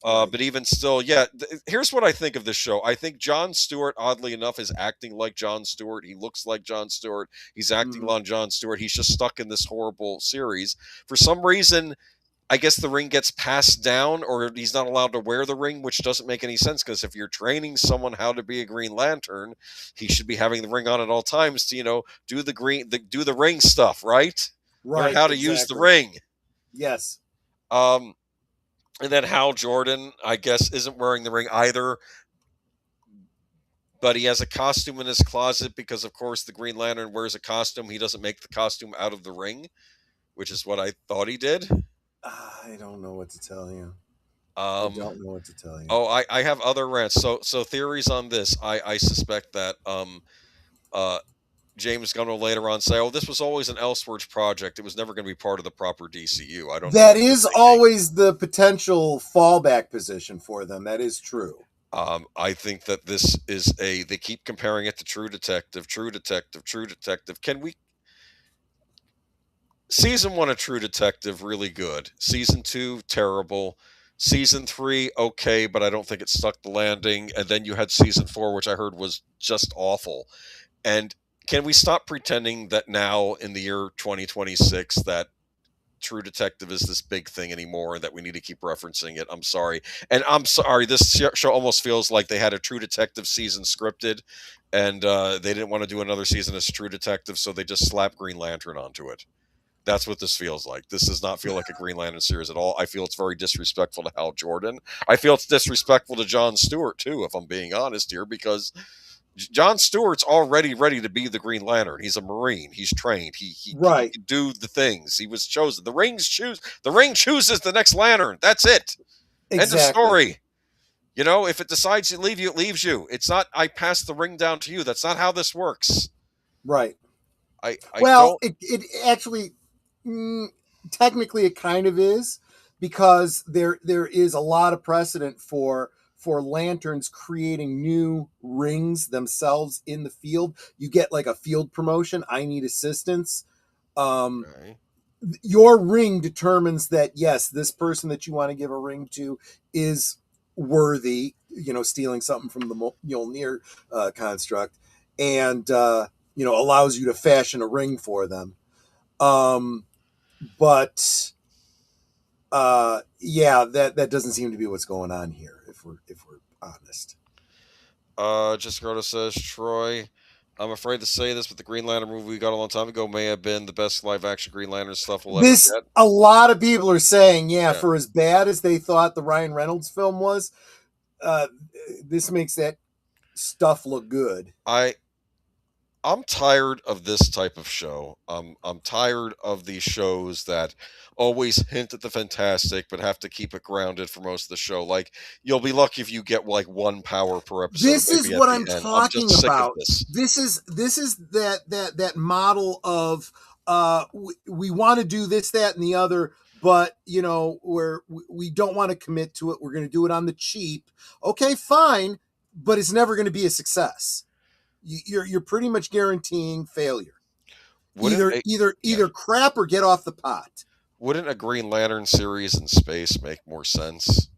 But even still, yeah, here's what I think of this show. I think Jon Stewart, oddly enough, is acting like Jon Stewart. He looks like Jon Stewart. He's acting like Jon Stewart. He's just stuck in this horrible series. For some reason, I guess the ring gets passed down, or he's not allowed to wear the ring, which doesn't make any sense, because if you're training someone how to be a Green Lantern, he should be having the ring on at all times to, do the ring stuff, right? Learn Right. how to use the ring. Yes. And then Hal Jordan, I guess, isn't wearing the ring either, but he has a costume in his closet because, of course, the Green Lantern wears a costume. He doesn't make the costume out of the ring, which is what I thought he did. I don't know what to tell you. I don't know what to tell you. Oh, I have other rants. So theories on this. I suspect that James Gunn will later on say, "Oh, this was always an Elseworlds project. It was never going to be part of the proper DCU." I don't. That is always the potential fallback position for them. That is true. I think that this is they keep comparing it to True Detective. Can we? Season 1 of True Detective, really good. Season 2, terrible. Season 3, okay, but I don't think it stuck the landing. And then you had Season 4, which I heard was just awful. And can we stop pretending that now, in the year 2026, that True Detective is this big thing anymore and that we need to keep referencing it? I'm sorry. And I'm sorry, this show almost feels like they had a True Detective season scripted, and they didn't want to do another season as True Detective, so they just slapped Green Lantern onto it. That's what this feels like. This does not feel like a Green Lantern series at all. I feel it's very disrespectful to Hal Jordan. I feel it's disrespectful to John Stewart, too, if I'm being honest here, because John Stewart's already ready to be the Green Lantern. He's a Marine. He's trained. He can do the things. He was chosen. The ring chooses the next Lantern. That's it. Exactly. End of story. If it decides to leave you, it leaves you. It's not, I pass the ring down to you. That's not how this works. Right. It actually... technically it kind of is, because there is a lot of precedent for lanterns creating new rings themselves in the field. You get like a field promotion. I need assistance. Okay. Your ring determines that, yes, this person that you want to give a ring to is worthy, stealing something from the Mjolnir construct, and allows you to fashion a ring for them. But that doesn't seem to be what's going on here, if we're honest. Jessica says, Troy, I'm afraid to say this, but the Green Lantern movie we got a long time ago may have been the best live action Green Lantern stuff we'll ever get. A lot of people are saying, for as bad as they thought the Ryan Reynolds film was, this makes that stuff look good. I'm tired of this type of show. I'm tired of these shows that always hint at the fantastic but have to keep it grounded for most of the show. Like, you'll be lucky if you get like one power per episode. This is what I'm talking about. This is that model of we want to do this, that, and the other, but we don't want to commit to it. We're going to do it on the cheap. Okay, fine, but it's never going to be a success. You're pretty much guaranteeing failure. Either crap or get off the pot. Wouldn't a Green Lantern series in space make more sense?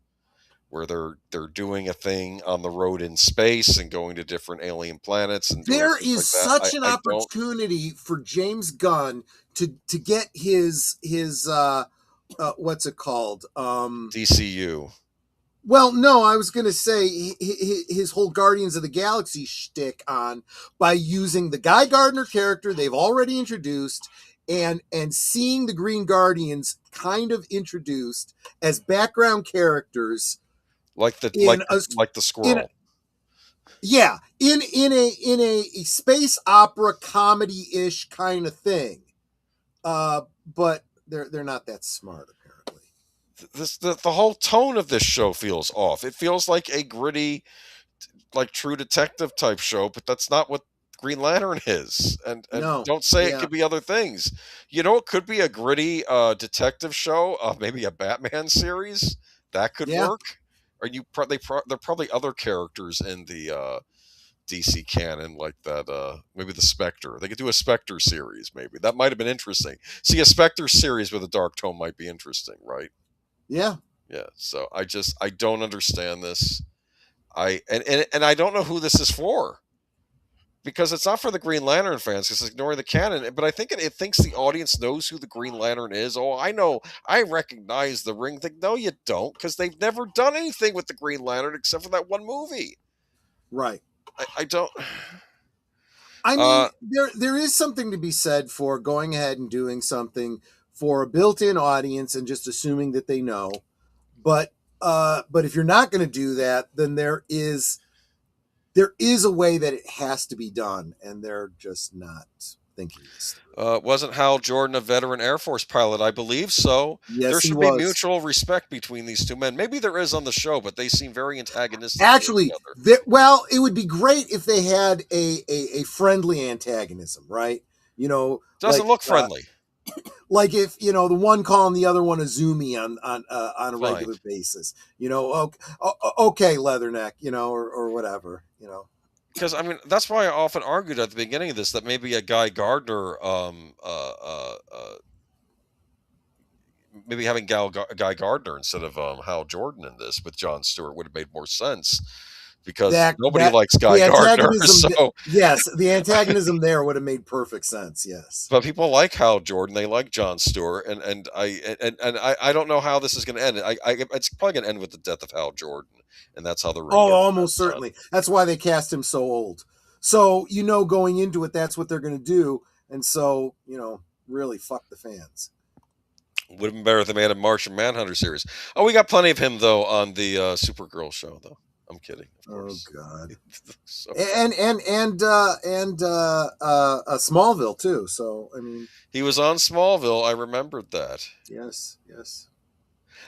Where they're doing a thing on the road in space and going to different alien planets, and there is such an opportunity for James Gunn to get his what's it called? DCU. Well, no, I was going to say his whole Guardians of the Galaxy shtick on by using the Guy Gardner character they've already introduced and seeing the Green Guardians kind of introduced as background characters, like the squirrel. In a space opera comedy-ish kind of thing. But they're not that smart, apparently. The whole tone of this show feels off. It feels like a gritty, like True Detective type show, but that's not what Green Lantern is. And no, don't say it could be other things. It could be a gritty detective show, maybe a Batman series that could work. Or there are probably other characters in the DC canon like that. Maybe the Spectre. They could do a Spectre series. Maybe that might have been interesting. See, a Spectre series with a dark tone might be interesting, right? Yeah. So I don't understand this. And I don't know who this is for. because it's not for the Green Lantern fans, because it's ignoring the canon. But I think it thinks the audience knows who the Green Lantern is. Oh, I know, I recognize the ring thing. No, you don't, because they've never done anything with the Green Lantern except for that one movie. Right. I don't. I mean, there is something to be said for going ahead and doing something for a built-in audience and just assuming that they know. But if you're not going to do that, then there is a way that it has to be done, and they're just not thinking this. Wasn't Hal Jordan a veteran Air Force pilot? I believe so. Yes, there he should was. be mutual respect between these two men. Maybe there is on the show, but they seem very antagonistic. Actually, well, it would be great if they had a friendly antagonism, right? You know, doesn't look friendly. Like if the one calling the other one a zoomie on a regular basis. Okay, Leatherneck, or whatever, Because I mean, that's why I often argued at the beginning of this that maybe a Guy Gardner, maybe having Guy Gardner instead of Hal Jordan in this with Jon Stewart would have made more sense. Because nobody likes Guy Gardner. So yes, the antagonism there would have made perfect sense. Yes, but people like Hal Jordan, they like Jon Stewart, and I don't know how this is going to end. It's probably going to end with the death of Hal Jordan, and that's how the ring almost certainly. That's why they cast him so old. So going into it, that's what they're going to do, and so really fuck the fans. Would have been better if they made a Martian Manhunter series. Oh, we got plenty of him though on the Supergirl show though. I'm kidding. Of course. Oh God. and Smallville too. So I mean, he was on Smallville. I remembered that. Yes.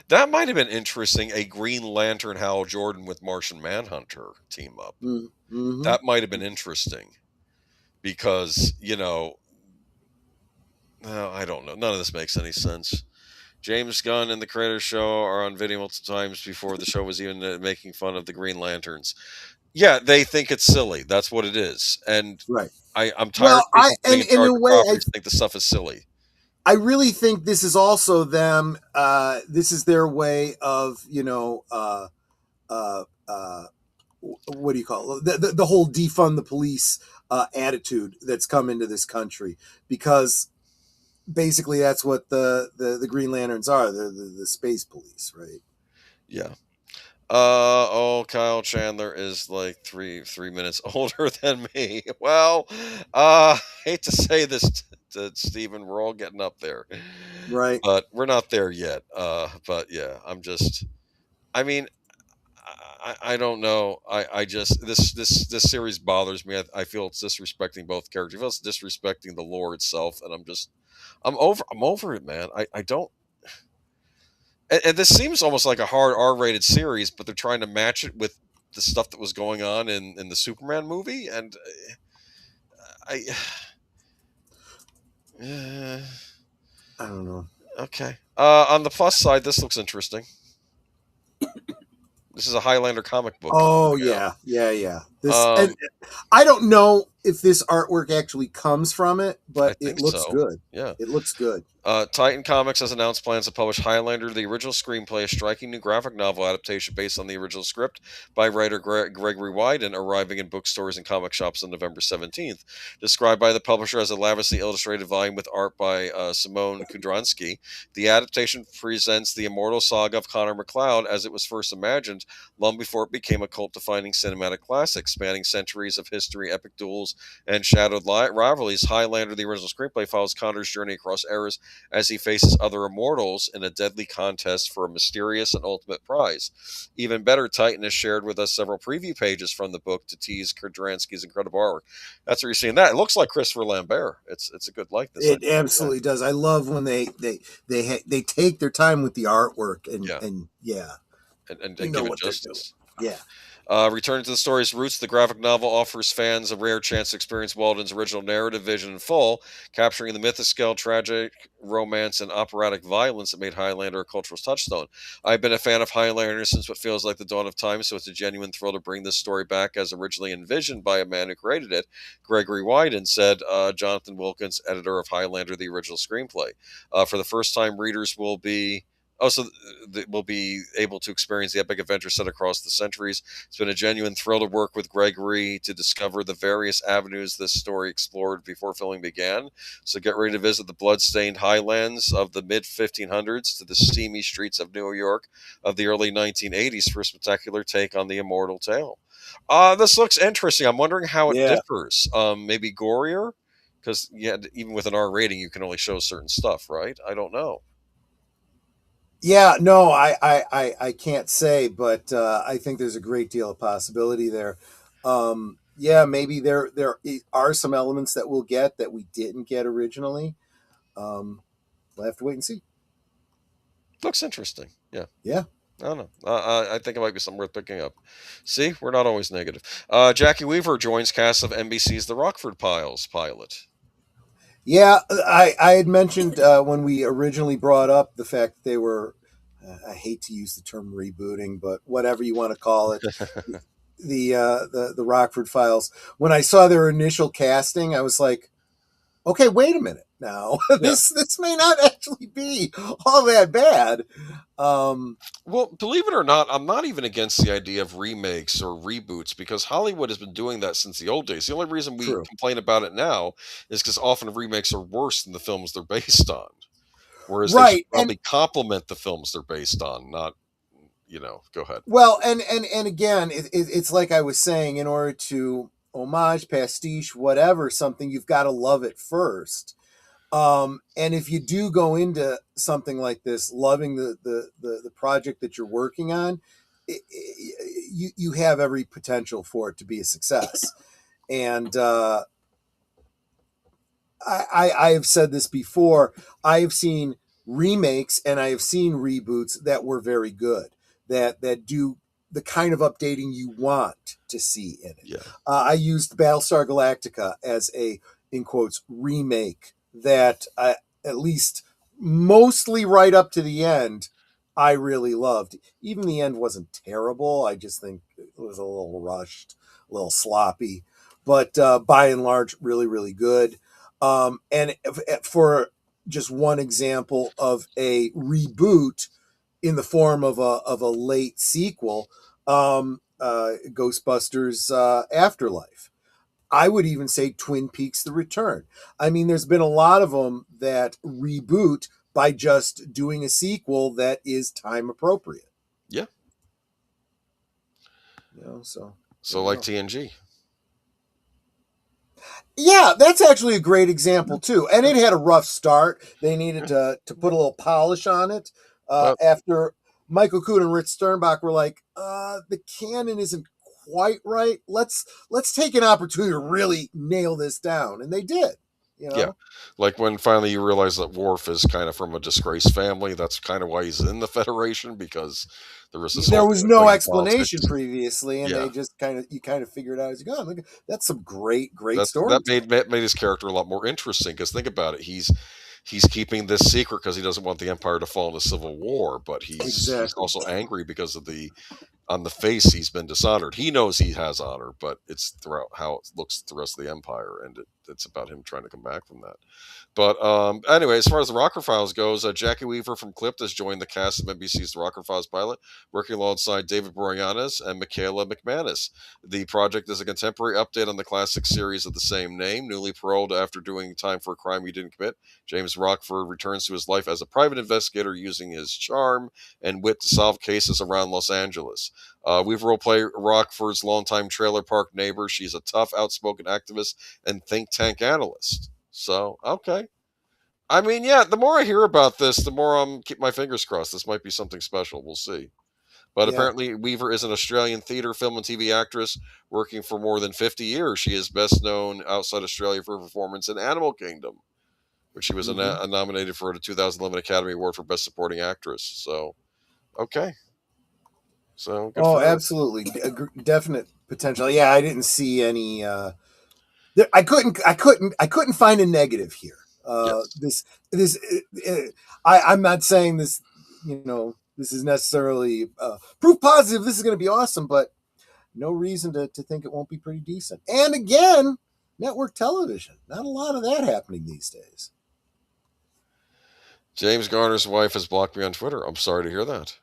That might have been interesting. A Green Lantern Hal Jordan with Martian Manhunter team up. Mm-hmm. That might have been interesting because I don't know. None of this makes any sense. James Gunn and the Creator Show are on video multiple times before the show was even making fun of the Green Lanterns. Yeah, they think it's silly. That's what it is. And right. I'm tired of in a way, I think the stuff is silly. I really think this is also them. This is their way of, what do you call it? The whole defund the police attitude that's come into this country, because basically that's what the Green Lanterns are. They're the space police, right? Yeah. Kyle Chandler is like three minutes older than me. Well, hate to say this to Stephen, we're all getting up there, right? But we're not there yet. But yeah, I don't know. I just this series bothers me. I feel it's disrespecting both characters. I feel it's disrespecting the lore itself, and I'm over it, man. I don't. And this seems almost like a hard R-rated series, but they're trying to match it with the stuff that was going on in the Superman movie, and I don't know. Okay. On the plus side, this looks interesting. This is a Highlander comic book. Oh yeah. This, and I don't know if this artwork actually comes from it, but it looks good. Yeah, it looks good. Titan Comics has announced plans to publish Highlander, the original screenplay, a striking new graphic novel adaptation based on the original script by writer Gregory Wyden, arriving in bookstores and comic shops on November 17th. Described by the publisher as a lavishly illustrated volume with art by Simone Kudranski, the adaptation presents the immortal saga of Connor McLeod as it was first imagined, long before it became a cult-defining cinematic classic, spanning centuries of history, epic duels, and shadowed rivalries. Highlander, the original screenplay, follows Connor's journey across eras as he faces other immortals in a deadly contest for a mysterious and ultimate prize. Even better, Titan has shared with us several preview pages from the book to tease Kudranski's incredible artwork. That's where you're seeing that. It looks like Christopher Lambert. It's a good likeness. It absolutely does. I love when they take their time with the artwork and give it justice. Yeah. Returning to the story's roots, the graphic novel offers fans a rare chance to experience Walden's original narrative vision in full, capturing the mythoscale, tragic romance, and operatic violence that made Highlander a cultural touchstone. I've been a fan of Highlander since what feels like the dawn of time, so it's a genuine thrill to bring this story back as originally envisioned by a man who created it, Gregory Wyden, said Jonathan Wilkins, editor of Highlander, the original screenplay. For the first time, readers will be Also, we'll be able to experience the epic adventure set across the centuries. It's been a genuine thrill to work with Gregory to discover the various avenues this story explored before filming began. So get ready to visit the blood-stained highlands of the mid-1500s to the steamy streets of New York of the early 1980s for a spectacular take on the immortal tale. This looks interesting. I'm wondering how it Yeah. differs. Maybe gorier? Because even with an R rating, you can only show certain stuff, right? I don't know. Yeah, no, I can't say, but I think there's a great deal of possibility there. Yeah, maybe there are some elements that we'll get that we didn't get originally. We'll have to wait and see. Looks interesting. Yeah. Yeah. I don't know. I think it might be something worth picking up. See, we're not always negative. Jackie Weaver joins cast of NBC's The Rockford Files pilot. Yeah, I had mentioned when we originally brought up the fact that they were, I hate to use the term rebooting, but whatever you want to call it, the Rockford Files. When I saw their initial casting, I was like, okay, wait a minute now. This may not actually be all that bad. Well, believe it or not, I'm not even against the idea of remakes or reboots because Hollywood has been doing that since the old days. The only reason we True. complain about it now is because often remakes are worse than the films they're based on. Whereas they should Right. probably complement the films they're based on, not, go ahead. Well, and again, it's like I was saying, in order to homage, pastiche, whatever, something, you've got to love it first. And if you do go into something like this, loving the project that you're working on, you have every potential for it to be a success. And I have said this before. I have seen remakes and I have seen reboots that were very good, that do the kind of updating you want to see in it. Yeah. I used Battlestar Galactica as a, in quotes, remake that at least mostly right up to the end, I really loved. Even the end wasn't terrible. I just think it was a little rushed, a little sloppy, but by and large, really, really good. And for just one example of a reboot in the form of a late sequel, Ghostbusters Afterlife. I would even say Twin Peaks: The Return. I mean, there's been a lot of them that reboot by just doing a sequel that is time appropriate. Yeah. So like TNG. Yeah, that's actually a great example too. And it had a rough start. They needed to put a little polish on it. After Michael Kuhn and Rich Sternbach were like, the canon isn't quite right. Let's take an opportunity to really nail this down. And they did. Yeah. Like when finally you realize that Worf is kind of from a disgraced family. That's kind of why he's in the Federation, because there was no explanation previously, and they just you kind of figure it out as you go. Look, that's some great story. That made his character a lot more interesting, because think about it, he's keeping this secret because he doesn't want the Empire to fall in a civil war, but he's also angry because of on the face he's been dishonored. He knows he has honor, but it's throughout how it looks to the rest of the Empire, and it's about him trying to come back from that. But anyway, as far as the Rocker Files goes, Jackie Weaver from Clipped has joined the cast of NBC's The Rocker Files pilot, working alongside David Boreanaz and Michaela McManus. The project is a contemporary update on the classic series of the same name. Newly paroled after doing time for a crime he didn't commit, James Rockford returns to his life as a private investigator, using his charm and wit to solve cases around Los Angeles. Weaver will play Rockford's longtime trailer park neighbor. She's a tough, outspoken activist and think tank analyst. So, okay. I mean, yeah, the more I hear about this, the more I'm keep my fingers crossed. This might be something special. We'll see. But apparently, Weaver is an Australian theater, film, and TV actress working for more than 50 years. She is best known outside Australia for her performance in Animal Kingdom, which she was nominated for the 2011 Academy Award for Best Supporting Actress. So, okay. So, absolutely, definite potential. Yeah, I didn't see any. I couldn't find a negative here. I'm not saying this. This is necessarily proof positive. This is going to be awesome, but no reason to think it won't be pretty decent. And again, network television. Not a lot of that happening these days. James Garner's wife has blocked me on Twitter. I'm sorry to hear that.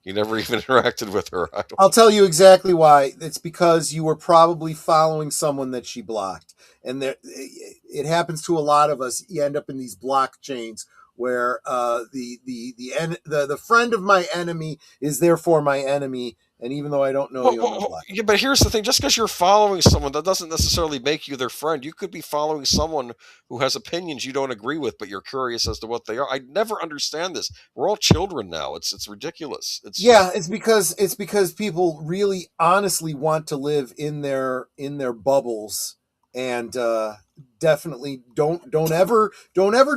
You never even interacted with her. I'll tell you exactly why. It's because you were probably following someone that she blocked. And it happens to a lot of us. You end up in these block chains where the friend of my enemy is therefore my enemy. And even though I don't know you, I'm blocked. Yeah, but here's the thing: just because you're following someone, that doesn't necessarily make you their friend. You could be following someone who has opinions you don't agree with, but you're curious as to what they are. I never understand this. We're all children now. It's ridiculous. It's because people really honestly want to live in their bubbles, and definitely don't ever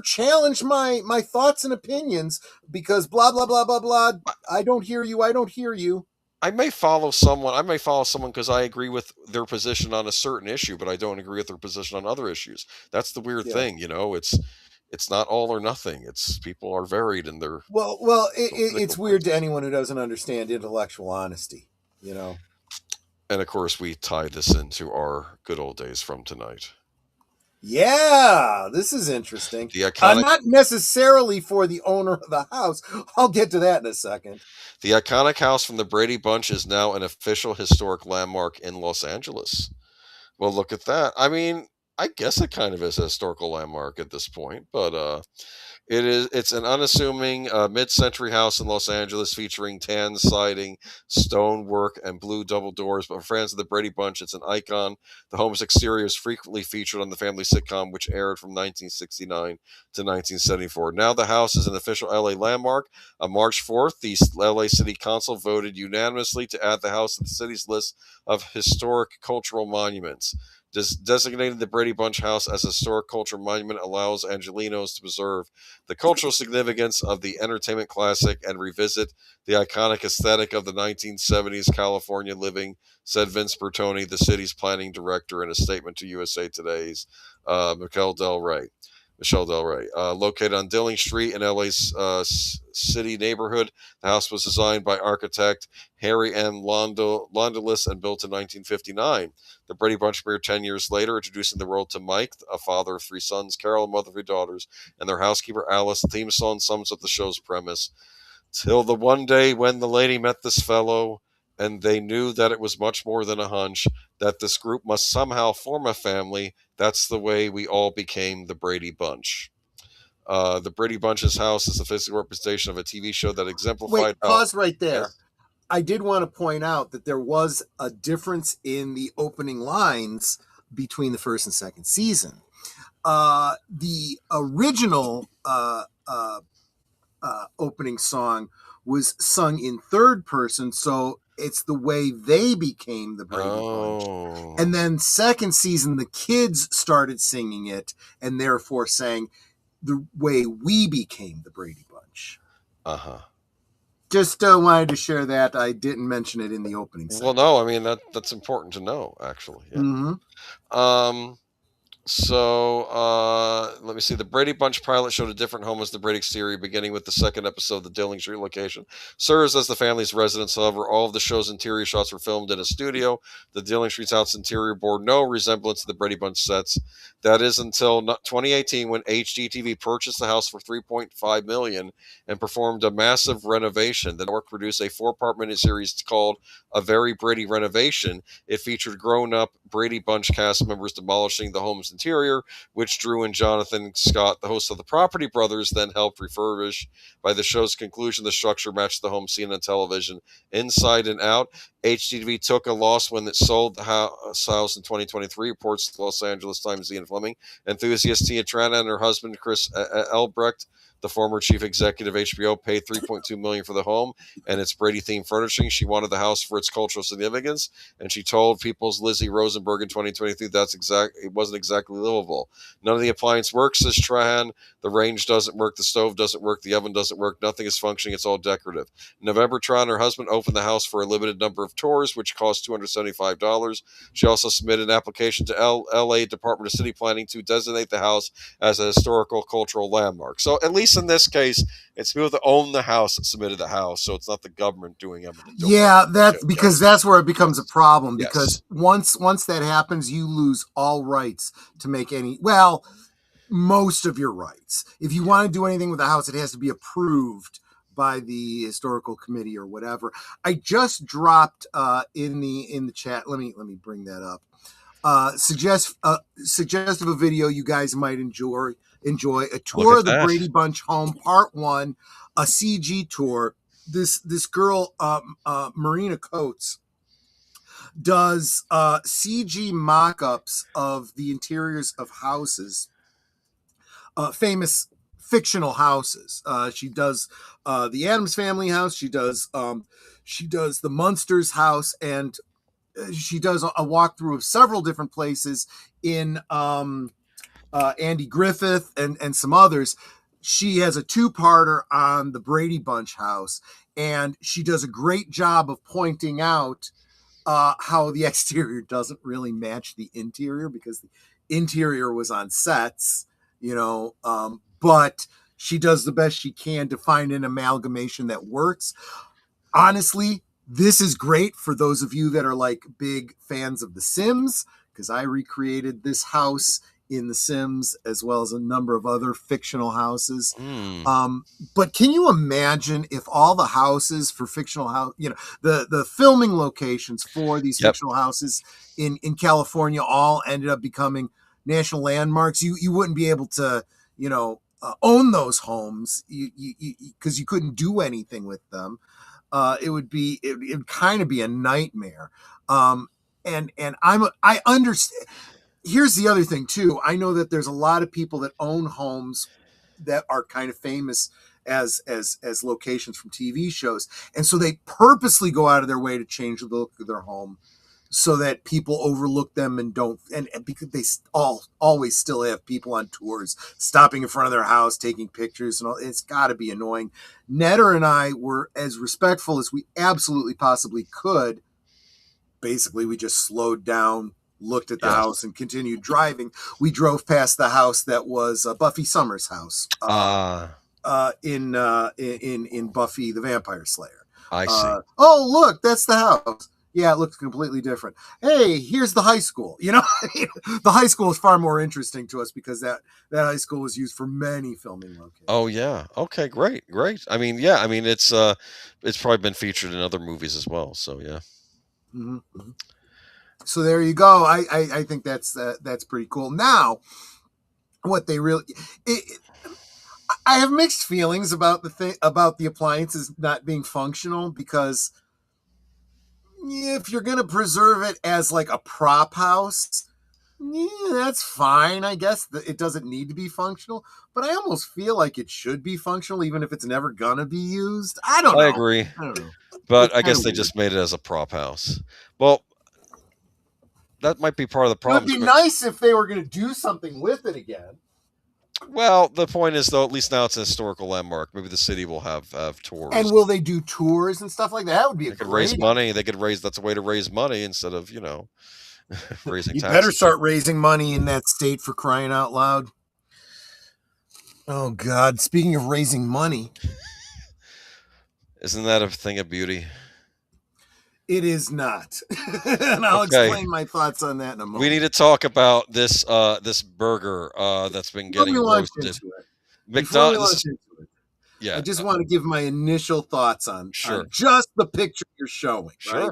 challenge my thoughts and opinions, because blah blah blah blah blah. I don't hear you. I may follow someone because I agree with their position on a certain issue, but I don't agree with their position on other issues. That's the weird thing, It's not all or nothing. It's people are varied in their. It's weird to anyone who doesn't understand intellectual honesty, And of course, we tie this into our good old days from tonight. Yeah, this is interesting. The iconic, not necessarily for the owner of the house. I'll get to that in a second. The iconic house from the Brady Bunch is now an official historic landmark in Los Angeles. Well, look at that. I mean, I guess it kind of is a historical landmark at this point, but it's an unassuming mid-century house in Los Angeles featuring tan siding, stonework, and blue double doors. But for fans of the Brady Bunch, it's an icon. The home's exterior is frequently featured on the family sitcom, which aired from 1969 to 1974. Now the house is an official LA landmark. On March 4th, the LA City Council voted unanimously to add the house to the city's list of historic cultural monuments. Designating the Brady Bunch house as a historic cultural monument allows Angelenos to preserve the cultural significance of the entertainment classic and revisit the iconic aesthetic of the 1970s California living, said Vince Bertoni, the city's planning director, in a statement to USA Today's Michelle Del Rey. Located on Dilling Street in LA's city neighborhood. The house was designed by architect Harry M. Londelis and built in 1959. The Brady Bunch premiered 10 years later, introducing the world to Mike, a father of 3 sons, Carol, a mother of 3 daughters, and their housekeeper Alice. The theme song sums up the show's premise. Till the one day when the lady met this fellow, and they knew that it was much more than a hunch, that this group must somehow form a family. That's the way we all became the Brady Bunch. The Brady Bunch's house is a physical representation of a TV show that exemplified. Wait, pause right there. Yes. I did want to point out that there was a difference in the opening lines between the first and second season. The original opening song was sung in third person, so it's the way they became the Brady Bunch. And then second season, the kids started singing it, and therefore sang the way we became the Brady Bunch. Just wanted to share that. I didn't mention it in the opening segment. Well, no, I mean, that's important to know, actually. Yeah. Mm-hmm. So let me see. The Brady Bunch pilot showed a different home as the Brady exterior, beginning with the second episode. The Dilling Street location serves as the family's residence. However, all of the show's interior shots were filmed in a studio. The Dilling Street's house interior bore no resemblance to the Brady Bunch sets. That is until 2018, when HGTV purchased the house for $3.5 million and performed a massive renovation. The network produced a 4-part miniseries called A Very Brady Renovation. It featured grown-up Brady Bunch cast members demolishing the home's interior, which Drew and Jonathan Scott, the hosts of The Property Brothers, then helped refurbish. By the show's conclusion, the structure matched the home seen on television inside and out. HGTV took a loss when it sold the house in 2023, reports the Los Angeles Times. Ian Fleming. Enthusiast Tia Trana and her husband Chris Elbrecht, the former chief executive of HBO, paid $3.2 million for the home and its Brady-themed furnishing. She wanted the house for its cultural significance, and she told People's Lizzie Rosenberg in 2023 it wasn't exactly livable. None of the appliance works, says Trahan. The range doesn't work, the stove doesn't work, the oven doesn't work, nothing is functioning, it's all decorative. In November, Trahan and her husband opened the house for a limited number of tours, which cost $275. She also submitted an application to LA Department of City Planning to designate the house as a historical cultural landmark. So at least in this case, it's people that own the house that submitted the house, so it's not the government doing everything. Yeah, that's because that's where it becomes a problem. Because once that happens, you lose all rights to make any. Well, most of your rights. If you want to do anything with the house, it has to be approved by the historical committee or whatever. I just dropped in the chat. Let me bring that up. Suggestive a video you guys might enjoy a tour of the Brady Bunch home, part 1, a CG tour. This girl, Marina Coates, does CG mock-ups of the interiors of houses, famous fictional houses. She does the Addams Family house. She does the Munsters house, and she does a walkthrough of several different places in Andy Griffith and some others. She has a 2-parter on the Brady Bunch house, and she does a great job of pointing out how the exterior doesn't really match the interior, because the interior was on sets, but she does the best she can to find an amalgamation that works. Honestly, this is great for those of you that are like big fans of The Sims, because I recreated this house in The Sims as well as a number of other fictional houses. But can you imagine if all the houses for fictional house, the filming locations for these fictional houses in California all ended up becoming national landmarks? You wouldn't be able to, own those homes because you couldn't do anything with them. It would kind of be a nightmare. And I understand. Here's the other thing too. I know that there's a lot of people that own homes that are kind of famous as locations from TV shows. And so they purposely go out of their way to change the look of their home so that people overlook them and because they always still have people on tours stopping in front of their house, taking pictures, and all. It's got to be annoying. Netter and I were as respectful as we absolutely possibly could. Basically, we just slowed down, looked at the house, and continued driving. We drove past the house that was Buffy Summers' house in Buffy the Vampire Slayer. I see. Oh, look, that's the house. Yeah, it looks completely different. Hey, here's the high school. The high school is far more interesting to us because that high school was used for many filming locations. Oh yeah. Okay, great. I mean, yeah. I mean, it's probably been featured in other movies as well. So yeah. Mm-hmm. So there you go. I think that's pretty cool. Now, what they really, I have mixed feelings about the appliances not being functional, because if you're going to preserve it as like a prop house, that's fine. I guess it doesn't need to be functional, but I almost feel like it should be functional, even if it's never going to be used. I don't know. I agree. I don't know. But I guess they just made it as a prop house. Well, that might be part of the problem. It would be nice if they were going to do something with it again. Well, the point is, though, at least now it's a historical landmark. Maybe the city will have tours. And will they do tours and stuff like that? That would be raise money. That's a way to raise money instead of, raising taxes. You better start raising money in that state, for crying out loud. Oh, God. Speaking of raising money. Isn't that a thing of beauty? It is not. And I'll explain my thoughts on that in a moment. We need to talk about this burger that's been getting roasted. McDonald's. Yeah. I just want to give my initial thoughts on just the picture you're showing. Sure. Right?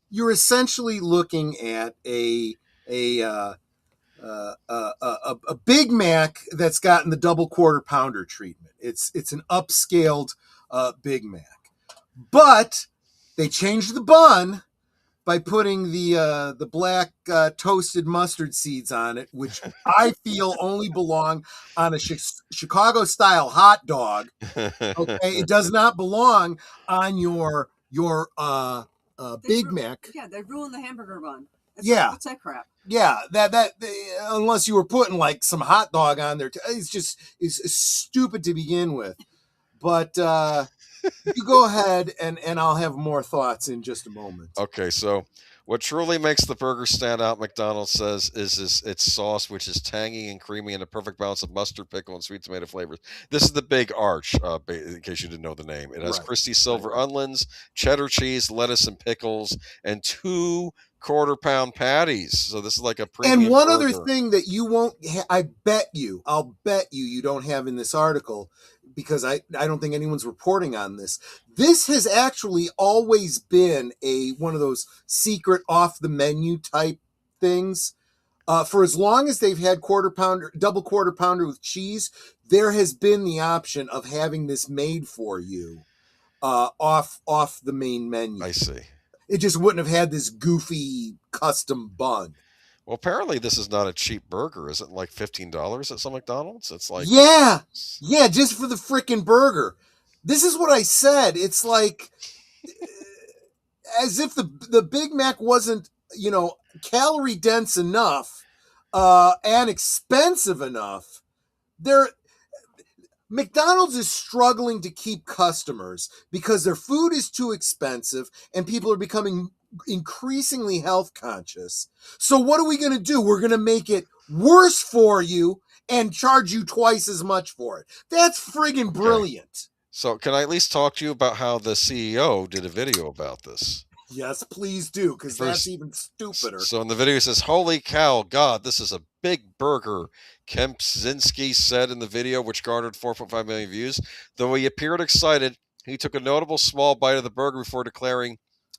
You're essentially looking at a Big Mac that's gotten the double quarter pounder treatment. It's an upscaled Big Mac, but they changed the bun by putting the black toasted mustard seeds on it, which I feel only belong on a Chicago-style hot dog. Okay, it does not belong on your Big Mac. Yeah, they ruined the hamburger bun. What's that crap? Yeah, that unless you were putting like some hot dog on there, it's stupid to begin with. But you go ahead, and I'll have more thoughts in just a moment. Okay, so What truly makes the burger stand out, McDonald's says, is its sauce, which is tangy and creamy and a perfect balance of mustard, pickle, and sweet tomato flavors. This is the Big Arch, in case you didn't know the name. It has Right. crispy silver Right. onions, cheddar cheese, lettuce, and pickles, and 2 quarter-pound patties. So this is like a premium And one burger. other thing that you won't, I'll bet you don't have in this article, because I don't think anyone's reporting on this. This has actually always been one of those secret off the menu type things. For as long as they've had double quarter pounder with cheese, there has been the option of having this made for you off the main menu. I see. It just wouldn't have had this goofy custom bun. Well, apparently this is not a cheap burger. Is it like $15 at some McDonald's? It's like Yeah, just for the freaking burger. This is what I said. It's like as if the Big Mac wasn't, calorie dense enough and expensive enough. McDonald's is struggling to keep customers because their food is too expensive and people are becoming increasingly health conscious. So what are we going to do? We're going to make it worse for you and charge you twice as much for it. That's friggin' brilliant. So can I at least talk to you about how the CEO did a video about this? Yes, please do, because that's even stupider. So in the video, he says, "Holy cow, God, this is a big burger," Kempczynski said in the video, which garnered 4.5 million views. Though he appeared excited, he took a notable small bite of the burger before declaring,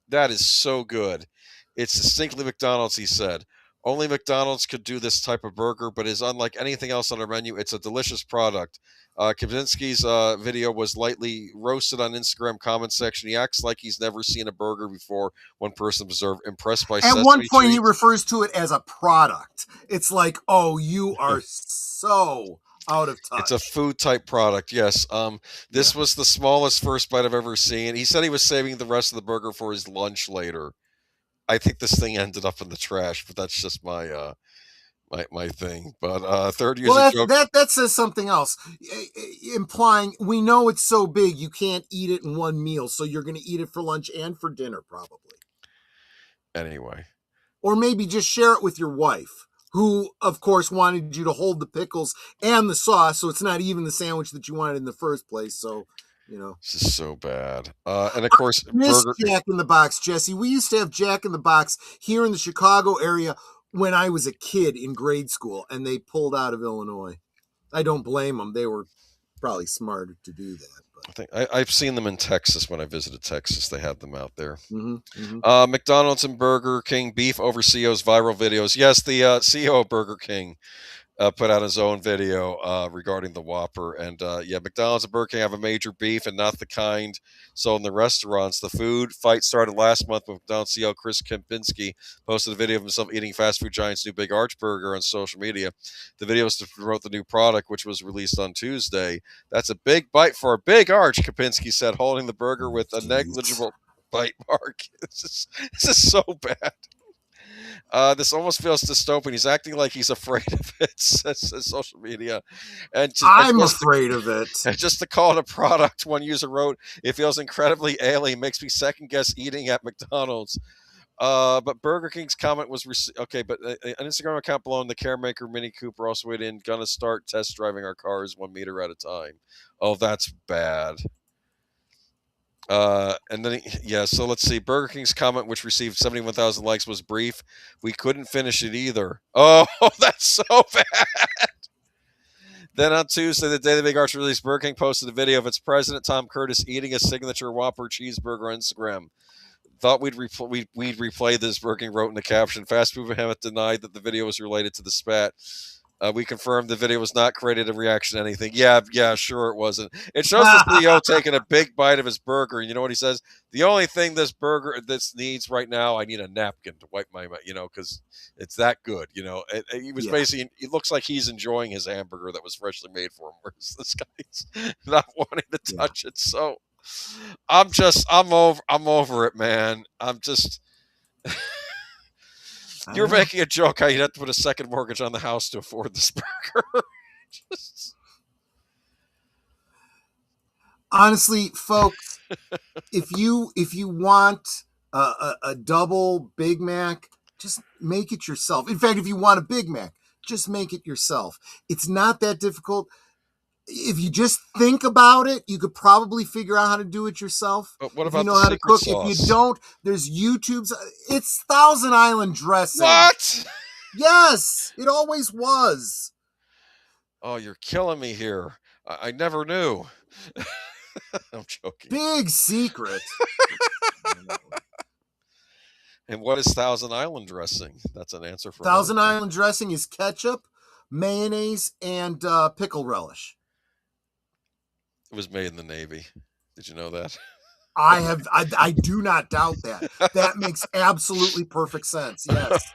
"That is so good. It's distinctly McDonald's," he said. "Only McDonald's could do this type of burger, but is unlike anything else on our menu. It's a delicious product." Kempczynski's video was lightly roasted on Instagram comment section. He acts like he's never seen a burger before. One person observed, impressed by At one point, treats. he refers to it as a product. It's like, oh, you are so out of touch. It's a food type product, yes. This was the smallest first bite I've ever seen. He said he was saving the rest of the burger for his lunch later. I think this thing ended up in the trash, but that's just my my thing. But third user joke. That says something else, implying we know it's so big you can't eat it in one meal, so you're going to eat it for lunch and for dinner probably. Anyway. Or maybe just share it with your wife, who, of course, wanted you to hold the pickles and the sauce, so it's not even the sandwich that you wanted in the first place. So, this is so bad. And of course, Jack in the Box, Jesse. We used to have Jack in the Box here in the Chicago area when I was a kid in grade school, and they pulled out of Illinois. I don't blame them. They were probably smarter to do that. But. I think I've seen them in Texas when I visited Texas. They had them out there. Mm-hmm. McDonald's and Burger King beef over CEO's viral videos. Yes, the CEO of Burger King put out his own video regarding the Whopper. And McDonald's and Burger King have a major beef, and not the kind sold in the restaurants. The food fight started last month when McDonald's CEO Chris Kempczynski posted a video of himself eating fast food giant's new Big Arch burger on social media. The video was to promote the new product, which was released on Tuesday. "That's a big bite for a Big Arch," Kempczynski said, holding the burger with a negligible bite mark. This is so bad. This almost feels dystopian. He's acting like he's afraid of it, says social media. I'm afraid of it. And just to call it a product, one user wrote, "It feels incredibly alien. Makes me second guess eating at McDonald's." But Burger King's comment was okay. But an Instagram account below, the Caremaker Mini Cooper also weighed in. "Gonna start test driving our cars 1 meter at a time." Oh, that's bad. And then, so let's see. Burger King's comment, which received 71,000 likes, was brief. "We couldn't finish it either." Oh, that's so bad. Then on Tuesday, the day the Big Arch released, Burger King posted a video of its president, Tom Curtis, eating a signature Whopper cheeseburger on Instagram. "Thought we'd replay this," Burger King wrote in the caption. Fast Food Behemoth denied that the video was related to the spat. "We confirmed the video was not created in reaction to anything." Yeah, sure it wasn't. It shows the CEO taking a big bite of his burger. And you know what he says? "The only thing this needs right now, I need a napkin to wipe my mouth, because it's that good." He was basically, it looks like he's enjoying his hamburger that was freshly made for him, whereas this guy's not wanting to touch it. So I'm over it, man. You're making a joke how you'd have to put a second mortgage on the house to afford this burger. Honestly, folks, if you want a double Big Mac, just make it yourself. In fact, if you want a Big Mac, just make it yourself. It's not that difficult. If you just think about it, you could probably figure out how to do it yourself. But what if about you know the how to secret cook? sauce? If you don't, there's YouTube's. It's Thousand Island dressing. What? Yes, it always was. Oh, you're killing me here. I never knew. I'm joking. Big secret. And what is Thousand Island dressing? That's an answer for Thousand Island dressing is ketchup, mayonnaise, and pickle relish. It was made in the Navy. Did you know that? I do not doubt that. That makes absolutely perfect sense. Yes.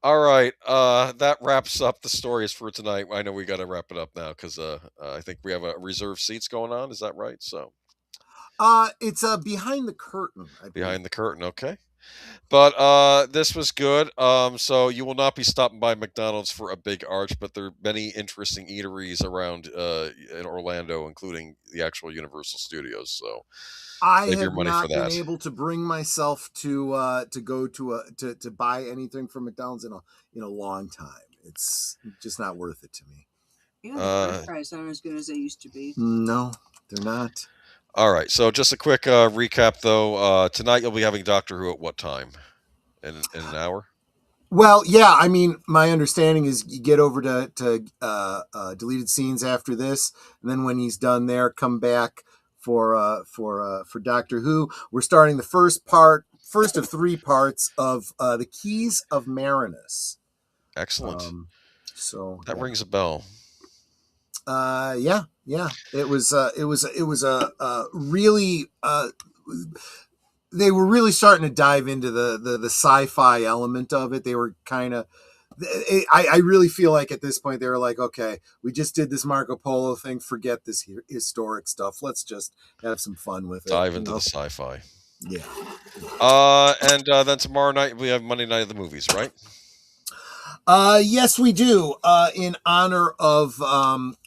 All right. That wraps up the stories for tonight. I know we got to wrap it up now because I think we have a reserved seats going on. Is that right? So it's behind the curtain. Behind the curtain. Okay. But this was good. So you will not be stopping by McDonald's for a big arch, but there are many interesting eateries around in Orlando, including the actual Universal Studios. So I save your have money not for that. been able to bring myself to go to buy anything from McDonald's in a long time. It's just not worth it to me. Yeah, the French fries aren't as good as they used to be. No, they're not. All right. So just a quick recap, though. Tonight you'll be having Doctor Who at what time? In an hour? Well, yeah. I mean, my understanding is you get over to deleted scenes after this, and then when he's done there, come back for Doctor Who. We're starting the first of 3 parts of the Keys of Marinus. Excellent. So that rings a bell. Yeah. It was really. They were really starting to dive into the sci-fi element of it. They were kind of. I really feel like at this point they were like, okay, we just did this Marco Polo thing. Forget this historic stuff. Let's just have some fun with it. Dive into the sci-fi. Yeah. And then tomorrow night we have Monday Night of the Movies, right? Yes, we do. In honor of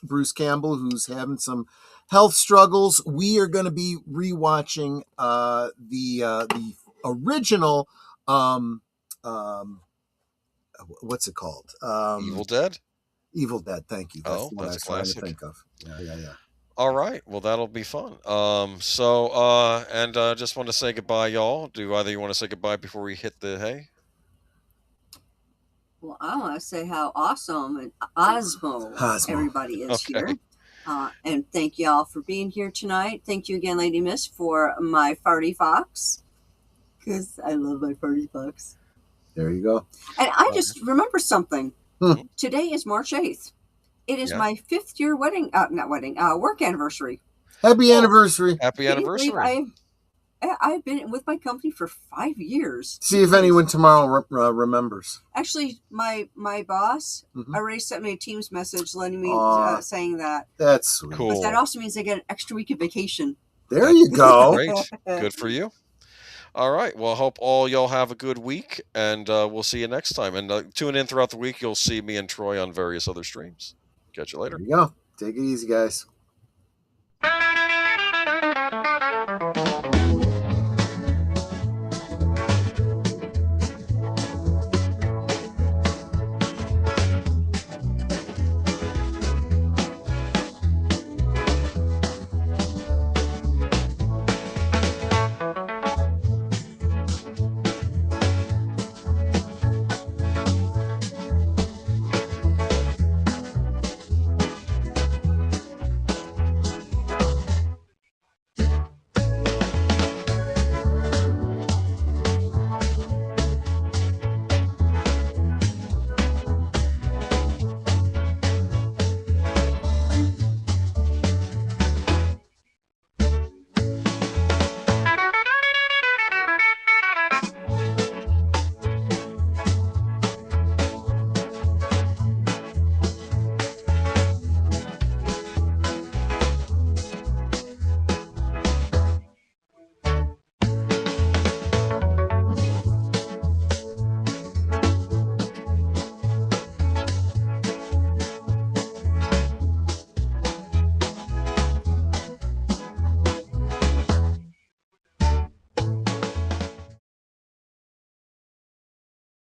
Bruce Campbell, who's having some health struggles, we are going to be rewatching the original. What's it called? Evil Dead. Evil Dead. Thank you. That's a classic. To think of. Yeah. All right. Well, that'll be fun. Just want to say goodbye, y'all. Do either you want to say goodbye before we hit the hay? Well, I want to say how awesome and Osmo. Everybody is here. And thank you all for being here tonight. Thank you again, Lady Miss, for my farty fox. Because I love my farty fox. There you go. And I just remember something. Today is March 8th. It is my 5th year work anniversary. Happy anniversary. Happy anniversary. I've been with my company for 5 years. See if anyone tomorrow remembers. Actually, my boss already sent me a Teams message letting me saying that. That's sweet. Cool. But that also means I get an extra week of vacation. There you go. Great. Good for you. All right. Well, I hope all y'all have a good week, and we'll see you next time. And tune in throughout the week. You'll see me and Troy on various other streams. Catch you later. There you go. Take it easy, guys.